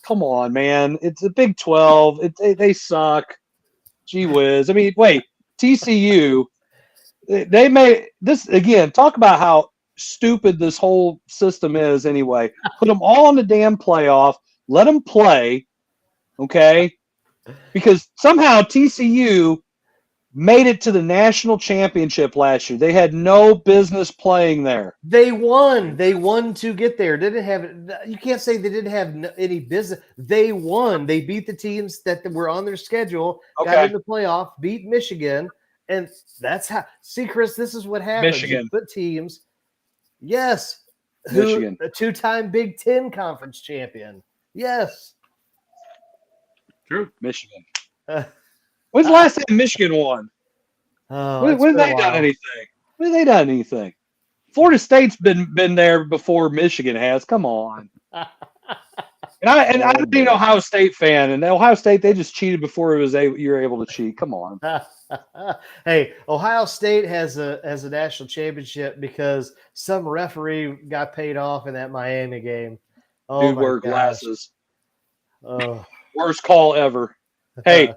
Come on, man! It's a Big 12. They suck. Gee whiz! I mean, wait, TCU. They made this again. Talk about how stupid this whole system is. Anyway, put them all in the damn playoff. Let them play. Okay. Because somehow TCU made it to the national championship last year. They had no business playing there.
They won. They won to get there. You can't say they didn't have any business. They won. They beat the teams that were on their schedule, got in the playoff, beat Michigan, and that's how. See, Chris, this is what happens.
Michigan.
You put teams. Yes.
Michigan.
A 2-time Big Ten conference champion. Yes.
True. Michigan. When's the last time Michigan won?
Oh,
when have they done anything? When have they done anything? Florida State's been there before Michigan has. Come on. And I'm being an Ohio State fan, and Ohio State, they just cheated before you were able to cheat. Come on.
Hey, Ohio State has a national championship because some referee got paid off in that Miami game. Oh,
Dude,
my
wear
gosh.
glasses.
Oh.
Worst call ever. Hey,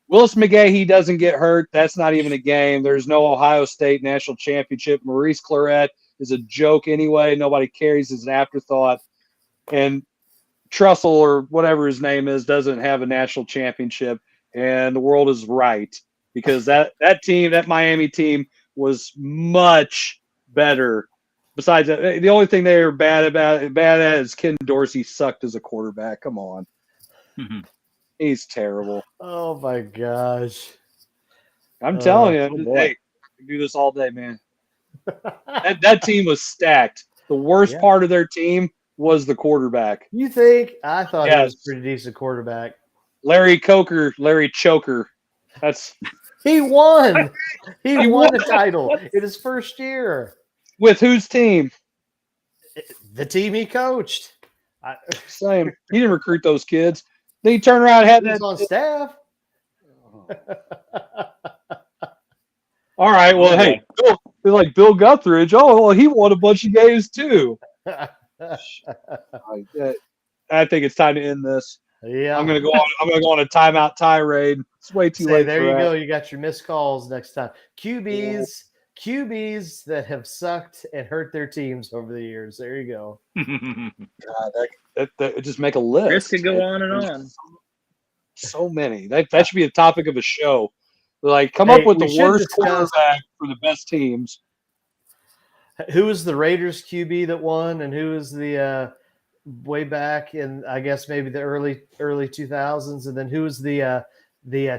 Willis McVey, he doesn't get hurt. That's not even a game. There's no Ohio State national championship. Maurice Claret is a joke anyway. Nobody cares. He's an afterthought. And Trussell, or whatever his name is, doesn't have a national championship. And the world is right, because that Miami team was much better. Besides that, the only thing they were bad at is Ken Dorsey sucked as a quarterback. Come on. He's terrible.
Oh, my gosh.
I'm telling you, hey, I can do this all day, man. that team was stacked. The worst part of their team was the quarterback.
You think? I thought he was a pretty decent quarterback.
Larry Choker.
He won. He won the title in his first year.
With whose team?
The team he coached.
Same. He didn't recruit those kids. Then he turned around and had that
on staff.
All right. Well, hey, they're like Bill Guthridge. Oh, well, he won a bunch of games too. I think it's time to end this.
Yeah,
I'm gonna go on a timeout tirade. It's way too late.
There you go. You got your missed calls next time. QBs that have sucked and hurt their teams over the years. There you go.
That just make a list.
This could go on and on.
So many. That should be a topic of a show. Like, come up with the worst quarterback for the best teams.
Who was the Raiders QB that won, and who was the way back in, I guess, maybe the early 2000s, and then who was the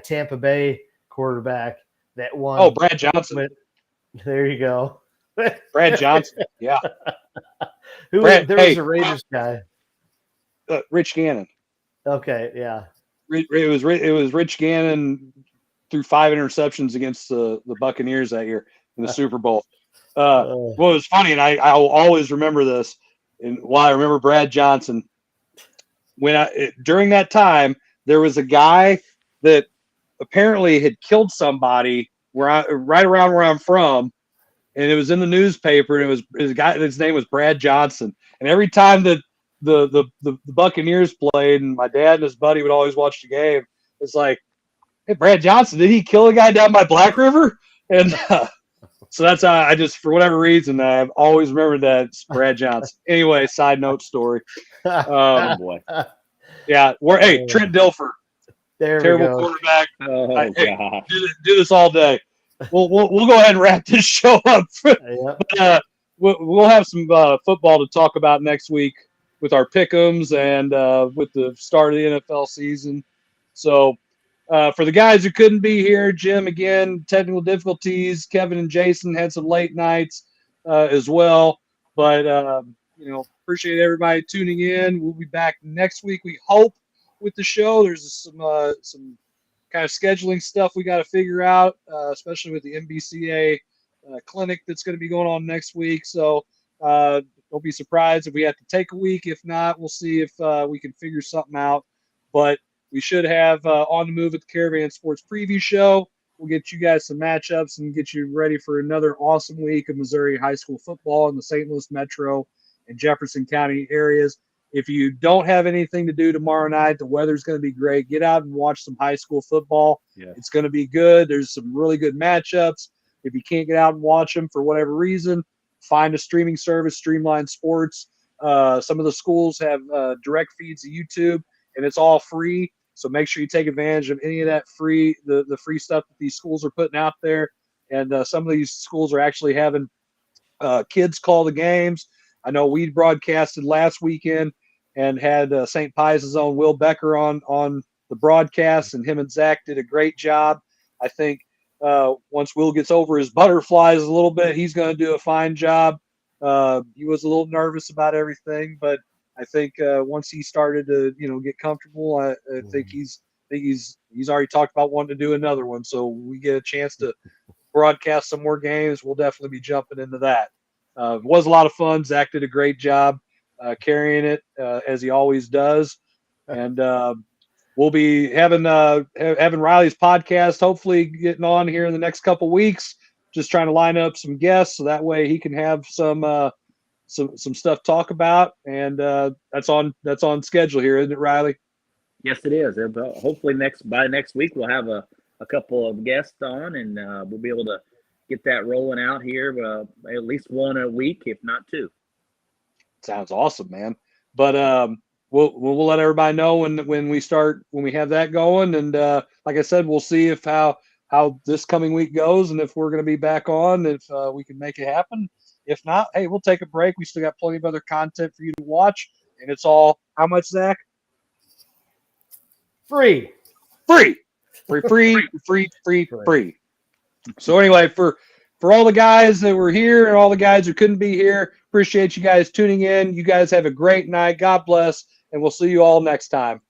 Tampa Bay quarterback that won?
Oh, Brad Johnson.
There you go.
Brad Johnson. Yeah.
There was a Raiders guy.
Rich Gannon.
Okay, yeah.
It was Rich Gannon threw 5 interceptions against the Buccaneers that year in the Super Bowl. Well, it was funny, and I'll always remember this. And while I remember Brad Johnson, during that time, there was a guy that apparently had killed somebody right around where I'm from, and it was in the newspaper, and it was his guy. His name was Brad Johnson. And every time that the Buccaneers played, and my dad and his buddy would always watch the game, it's like, hey, Brad Johnson, did he kill a guy down by Black River? And so that's how I just, for whatever reason, I've always remembered that it's Brad Johnson. Anyway, side note story.
Oh boy.
Yeah. Hey, Trent Dilfer.
Terrible
quarterback.
Oh,
God. Do this all day. We'll go ahead and wrap this show up. But, we'll have some football to talk about next week with our pick'ems and with the start of the NFL season. So for the guys who couldn't be here, Jim, again, technical difficulties. Kevin and Jason had some late nights as well. But, appreciate everybody tuning in. We'll be back next week, we hope, with the show. There's some kind of scheduling stuff we got to figure out, especially with the MBCA clinic that's going to be going on next week. So don't be surprised if we have to take a week. If not, we'll see if we can figure something out. But we should have On the Move at the Caravan Sports Preview Show. We'll get you guys some matchups and get you ready for another awesome week of Missouri high school football in the St. Louis Metro and Jefferson County areas. If you don't have anything to do tomorrow night, the weather's going to be great. Get out and watch some high school football. Yeah. It's going to be good. There's some really good matchups. If you can't get out and watch them for whatever reason, find a streaming service, Streamline Sports. Some of the schools have direct feeds to YouTube, and it's all free. So make sure you take advantage of any of that free, the free stuff that these schools are putting out there. And some of these schools are actually having kids call the games. I know we broadcasted last weekend and had St. Pius' own Will Becker on the broadcast, and him and Zach did a great job. I think once Will gets over his butterflies a little bit, he's going to do a fine job. He was a little nervous about everything, but I think once he started to get comfortable, I think he's already talked about wanting to do another one. So we get a chance to broadcast some more games, we'll definitely be jumping into that. was a lot of fun. Zach did a great job carrying it as he always does. And we'll be having Riley's podcast hopefully getting on here in the next couple weeks. Just trying to line up some guests so that way he can have some stuff to talk about. And that's on schedule here, isn't it, Riley?
Yes, it is. Hopefully by next week we'll have a couple of guests on, and we'll be able to get that rolling out here. At least one a week, if not two.
Sounds awesome, man. But we'll let everybody know when we have that going. And like I said, we'll see if how this coming week goes, and if we're going to be back on, if we can make it happen. If not, hey, we'll take a break. We still got plenty of other content for you to watch, and it's all how much, Zach?
Free.
So anyway, for all the guys that were here and all the guys who couldn't be here, appreciate you guys tuning in. You guys have a great night. God bless, and we'll see you all next time.